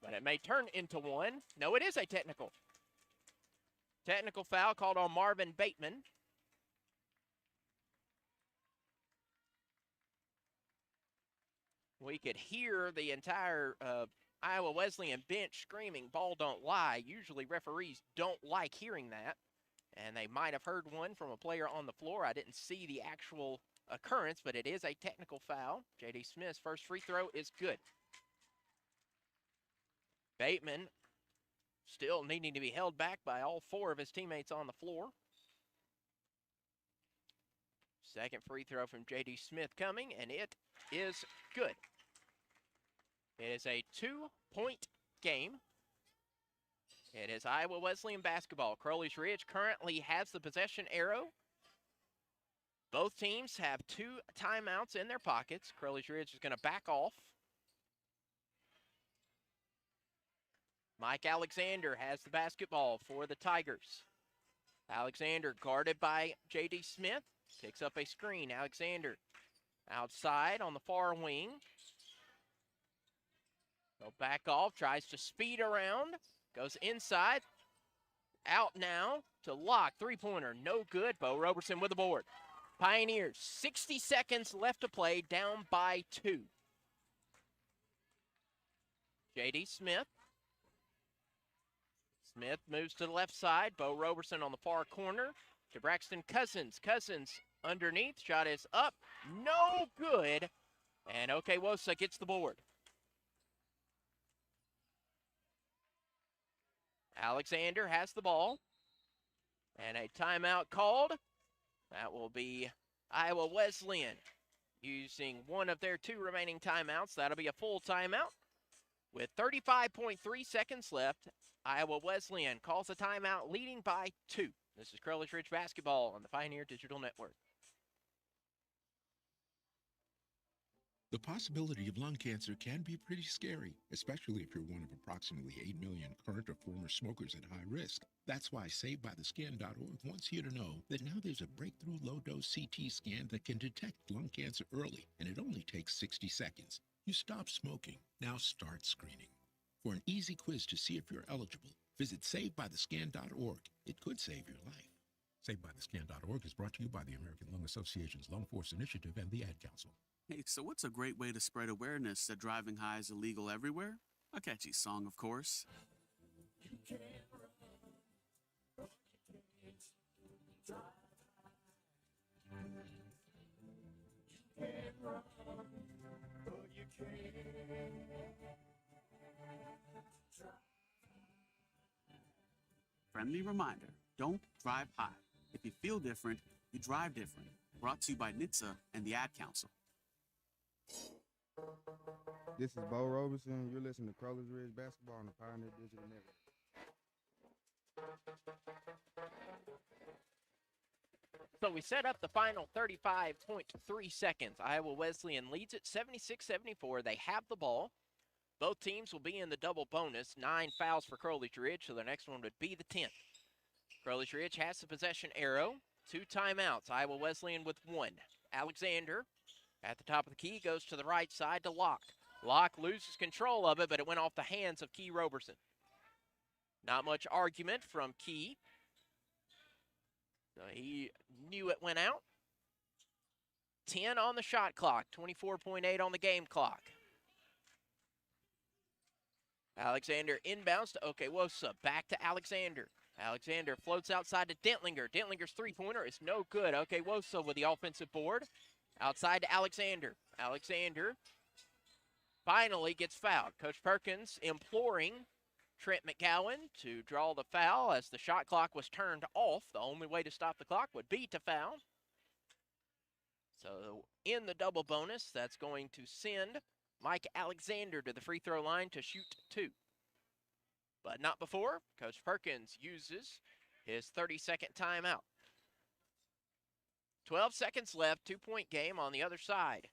But it may turn into one. No, it is a technical. Technical foul called on Marvin Bateman. We could hear the entire Iowa Wesleyan bench screaming, "Ball don't lie." Usually referees don't like hearing that. And they might have heard one from a player on the floor. I didn't see the actual occurrence, but it is a technical foul. J.D. Smith's first free throw is good. Bateman still needing to be held back by all 4 of his teammates on the floor. Second free throw from J.D. Smith coming, and it is good. It is a 2-point game. It is Iowa Wesleyan basketball. Crowley's Ridge currently has the possession arrow. Both teams have 2 timeouts in their pockets. Crowley's Ridge is going to back off. Mike Alexander has the basketball for the Tigers. Alexander guarded by J.D. Smith. Picks up a screen. Alexander outside on the far wing. He'll back off, tries to speed around. Goes inside. Out now to Locke. Three-pointer, no good. Bo Roberson with the board. Pioneers, 60 seconds left to play, down by 2. J.D. Smith. Smith moves to the left side. Bo Roberson on the far corner to Braxton Cousins. Cousins underneath. Shot is up. No good. And Okewosa gets the board. Alexander has the ball. And a timeout called. That will be Iowa Wesleyan using one of their 2 remaining timeouts. That'll be a full timeout. With 35.3 seconds left, Iowa Wesleyan calls a timeout, leading by 2. This is Crowley's Ridge basketball on the Pioneer Digital Network. The possibility of lung cancer can be pretty scary, especially if you're one of approximately 8 million current or former smokers at high risk. That's why SaveByTheScan.org wants you to know that now there's a breakthrough low-dose CT scan that can detect lung cancer early, and it only takes 60 seconds. You stop smoking, now start screening. For an easy quiz to see if you're eligible, visit SaveByTheScan.org. It could save your life. SaveByTheScan.org is brought to you by the American Lung Association's Lung Force Initiative and the Ad Council. Hey, so what's a great way to spread awareness that driving high is illegal everywhere? A catchy song, of course. Friendly reminder, don't drive high. If you feel different, you drive different. Brought to you by NHTSA and the Ad Council. This is Bo Roberson. You're listening to Crowley's Ridge basketball on the Pioneer Digital Network. So we set up the final 35.3 seconds. Iowa Wesleyan leads it 76-74. They have the ball. Both teams will be in the double bonus. 9 fouls for Crowley's Ridge, so the next one would be the 10th. Crowley's Ridge has the possession arrow. 2 timeouts. Iowa Wesleyan with 1. Alexander at the top of the key goes to the right side to Locke. Locke loses control of it, but it went off the hands of Key Roberson. Not much argument from Key. So he knew it went out. 10 on the shot clock, 24.8 on the game clock. Alexander inbounds to Okewosa. Back to Alexander. Alexander floats outside to Dentlinger. Dentlinger's three-pointer is no good. Okay, Woso with the offensive board. Outside to Alexander. Alexander finally gets fouled. Coach Perkins imploring Trent McGowan to draw the foul as the shot clock was turned off. The only way to stop the clock would be to foul. So in the double bonus, that's going to send Mike Alexander to the free throw line to shoot 2. But not before Coach Perkins uses his 30-second timeout. 12 seconds left, 2-point game on the other side.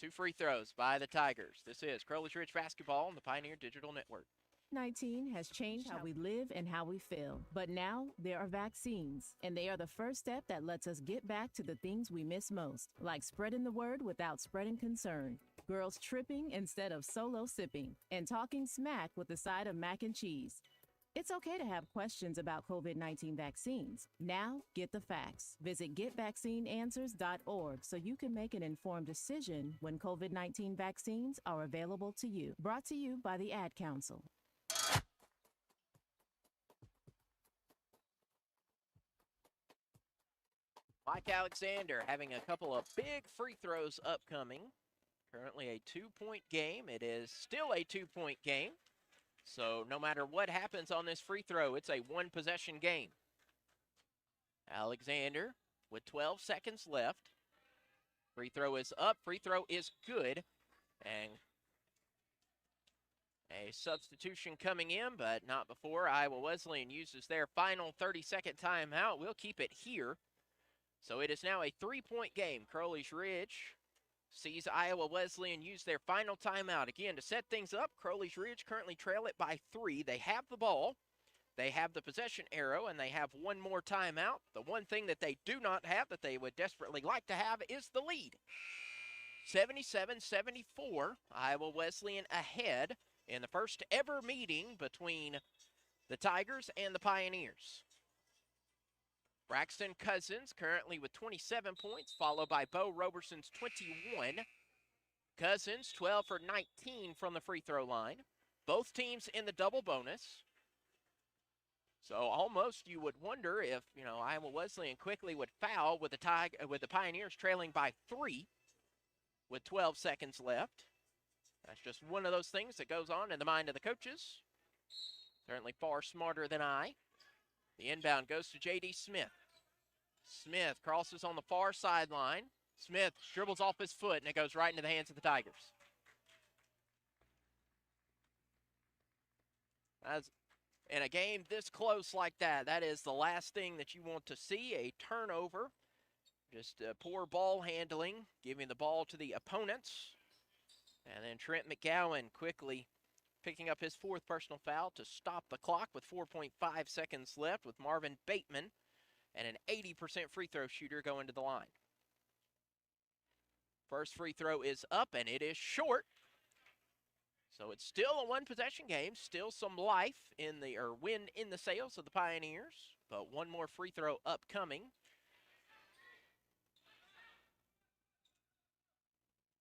2 free throws by the Tigers. This is Crowley's Ridge Basketball on the Pioneer Digital Network. 19 has changed how we live and how we feel. But now there are vaccines, and they are the first step that lets us get back to the things we miss most, like spreading the word without spreading concern, girls tripping instead of solo sipping, and talking smack with a side of mac and cheese. It's okay to have questions about COVID-19 vaccines. Now, get the facts. Visit getvaccineanswers.org so you can make an informed decision when COVID-19 vaccines are available to you. Brought to you by the Ad Council. Mike Alexander having a couple of big free throws upcoming. Currently a 2-point game. It is still a 2-point game. So no matter what happens on this free throw, it's a 1-possession game. Alexander with 12 seconds left. Free throw is up. Free throw is good. And a substitution coming in, but not before Iowa Wesleyan uses their final 30-second timeout. We'll keep it here. So it is now a 3-point game. Crowley's Ridge sees Iowa Wesleyan use their final timeout. Again, to set things up, Crowley's Ridge currently trail it by 3. They have the ball, they have the possession arrow, and they have one more timeout. The one thing that they do not have that they would desperately like to have is the lead. 77-74, Iowa Wesleyan ahead in the first ever meeting between the Tigers and the Pioneers. Braxton Cousins currently with 27 points, followed by Bo Roberson's 21. Cousins 12 for 19 from the free throw line. Both teams in the double bonus. So almost you would wonder if, Iowa Wesleyan quickly would foul with the Pioneers trailing by 3 with 12 seconds left. That's just one of those things that goes on in the mind of the coaches. Certainly far smarter than I. The inbound goes to J.D. Smith. Smith crosses on the far sideline. Smith dribbles off his foot, and it goes right into the hands of the Tigers. As in a game this close like that, that is the last thing that you want to see, a turnover. Just poor ball handling, giving the ball to the opponents. And then Trent McGowan quickly picking up his 4th personal foul to stop the clock with 4.5 seconds left, with Marvin Bateman and an 80% free throw shooter going to the line. First free throw is up, and it is short. So it's still a 1-possession game, still some life wind in the sails of the Pioneers, but one more free throw upcoming.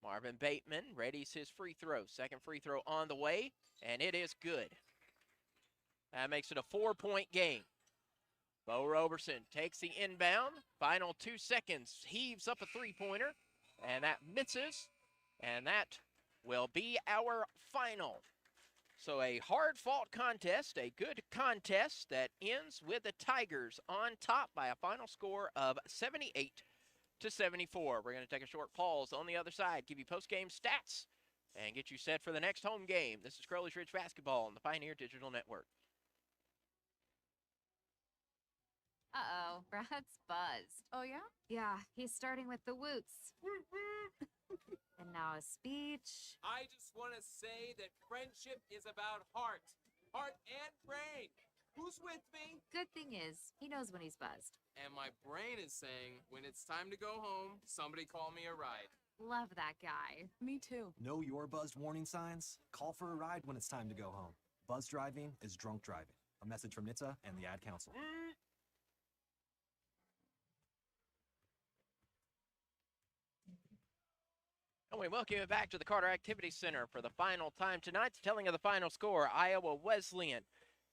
Marvin Bateman readies his free throw. Second free throw on the way, and it is good. That makes it a 4-point game. Bo Roberson takes the inbound. Final 2 seconds, heaves up a three-pointer, and that misses, and that will be our final. So a hard-fought contest, a good contest that ends with the Tigers on top by a final score of 78-74. We're going to take a short pause on the other side, give you post-game stats, and get you set for the next home game. This is Crowley's Ridge Basketball on the Pioneer Digital Network. Uh-oh, Brad's buzzed. Oh, yeah? Yeah, he's starting with the woots. And now a speech. I just want to say that friendship is about heart and brain. Who's with me? Good thing is, he knows when he's buzzed. And my brain is saying, when it's time to go home, somebody call me a ride. Love that guy. Me too. Know your buzzed warning signs? Call for a ride when it's time to go home. Buzz driving is drunk driving. A message from NHTSA and the Ad Council. And we welcome you back to the Carter Activity Center for the final time tonight. Telling of the final score, Iowa Wesleyan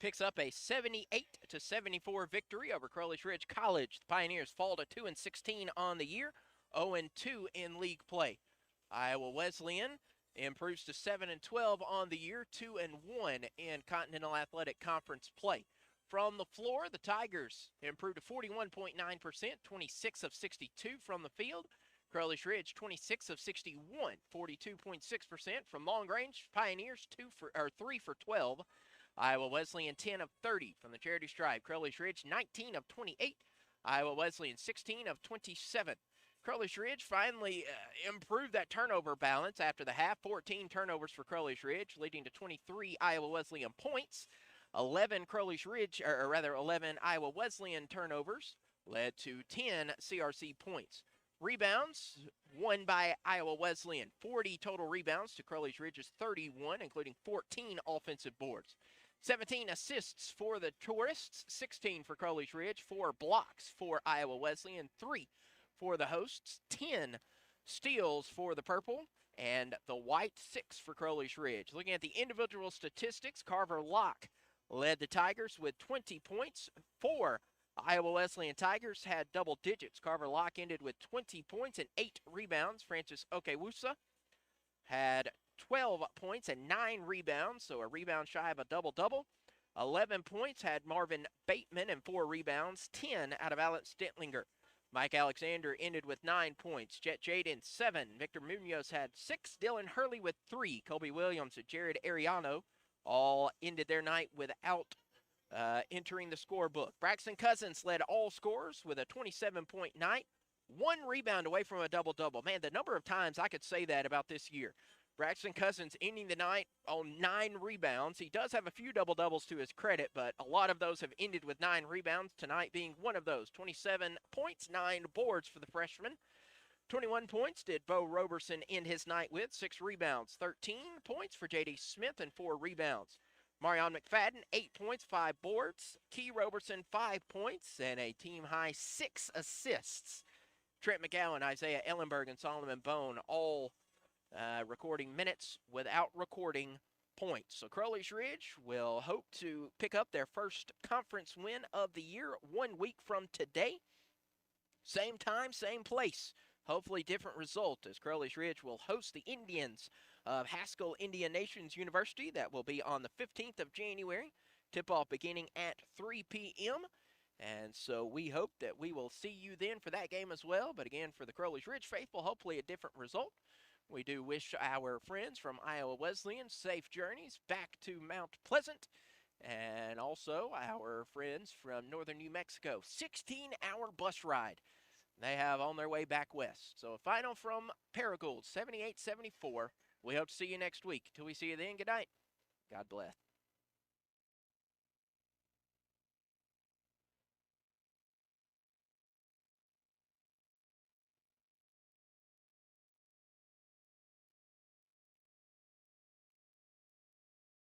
picks up a 78-74 victory over Crowley's Ridge College. The Pioneers fall to 2-16 on the year, 0-2 in league play. Iowa Wesleyan improves to 7-12 on the year, 2-1 in Continental Athletic Conference play. From the floor, the Tigers improved to 41.9%, 26 of 62 from the field. Crowley's Ridge, 26 of 61, 42.6% from long range. Pioneers 3 for 12. Iowa Wesleyan 10 of 30 from the charity stripe. Crowley's Ridge 19 of 28. Iowa Wesleyan 16 of 27. Crowley's Ridge finally improved that turnover balance after the half. 14 turnovers for Crowley's Ridge, leading to 23 Iowa Wesleyan points. 11 Iowa Wesleyan turnovers led to 10 CRC points. Rebounds won by Iowa Wesleyan. 40 total rebounds to Crowley's Ridge's 31, including 14 offensive boards. 17 assists for the Tourists, 16 for Crowley's Ridge, 4 blocks for Iowa Wesleyan, 3 for the hosts, 10 steals for the Purple, and the White, 6 for Crowley's Ridge. Looking at the individual statistics, Carver Locke led the Tigers with 20 points. 4 Iowa Wesleyan Tigers had double digits. Carver Locke ended with 20 points and 8 rebounds. Francis Okewusa had 12 points and 9 rebounds, so a rebound shy of a double-double. 11 points had Marvin Bateman and 4 rebounds, 10 out of Alex Stentlinger. Mike Alexander ended with 9 points. Jet Jaden, 7. Victor Munoz had 6. Dylan Hurley with 3. Colby Williams and Jared Ariano all ended their night without entering the scorebook. Braxton Cousins led all scorers with a 27-point night. 1 rebound away from a double-double. Man, the number of times I could say that about this year. Braxton Cousins ending the night on 9 rebounds. He does have a few double-doubles to his credit, but a lot of those have ended with 9 rebounds, tonight being one of those. 27 points, 9 boards for the freshman. 21 points did Bo Roberson end his night with, 6 rebounds. 13 points for J.D. Smith and 4 rebounds. Marion McFadden, 8 points, 5 boards. Key Roberson, 5 points, and a team-high 6 assists. Trent McGowan, Isaiah Ellenberg, and Solomon Bone all recording minutes without recording points. So Crowley's Ridge will hope to pick up their first conference win of the year 1 week from today. Same time, same place. Hopefully different result, as Crowley's Ridge will host the Indians of Haskell Indian Nations University. That will be on the 15th of January. Tip-off beginning at 3 p.m. And so we hope that we will see you then for that game as well. But again, for the Crowley's Ridge faithful, hopefully a different result. We do wish our friends from Iowa Wesleyan safe journeys back to Mount Pleasant. And also our friends from northern New Mexico, 16-hour bus ride they have on their way back west. So a final from Paragould, 78-74. We hope to see you next week. Till we see you then, good night. God bless.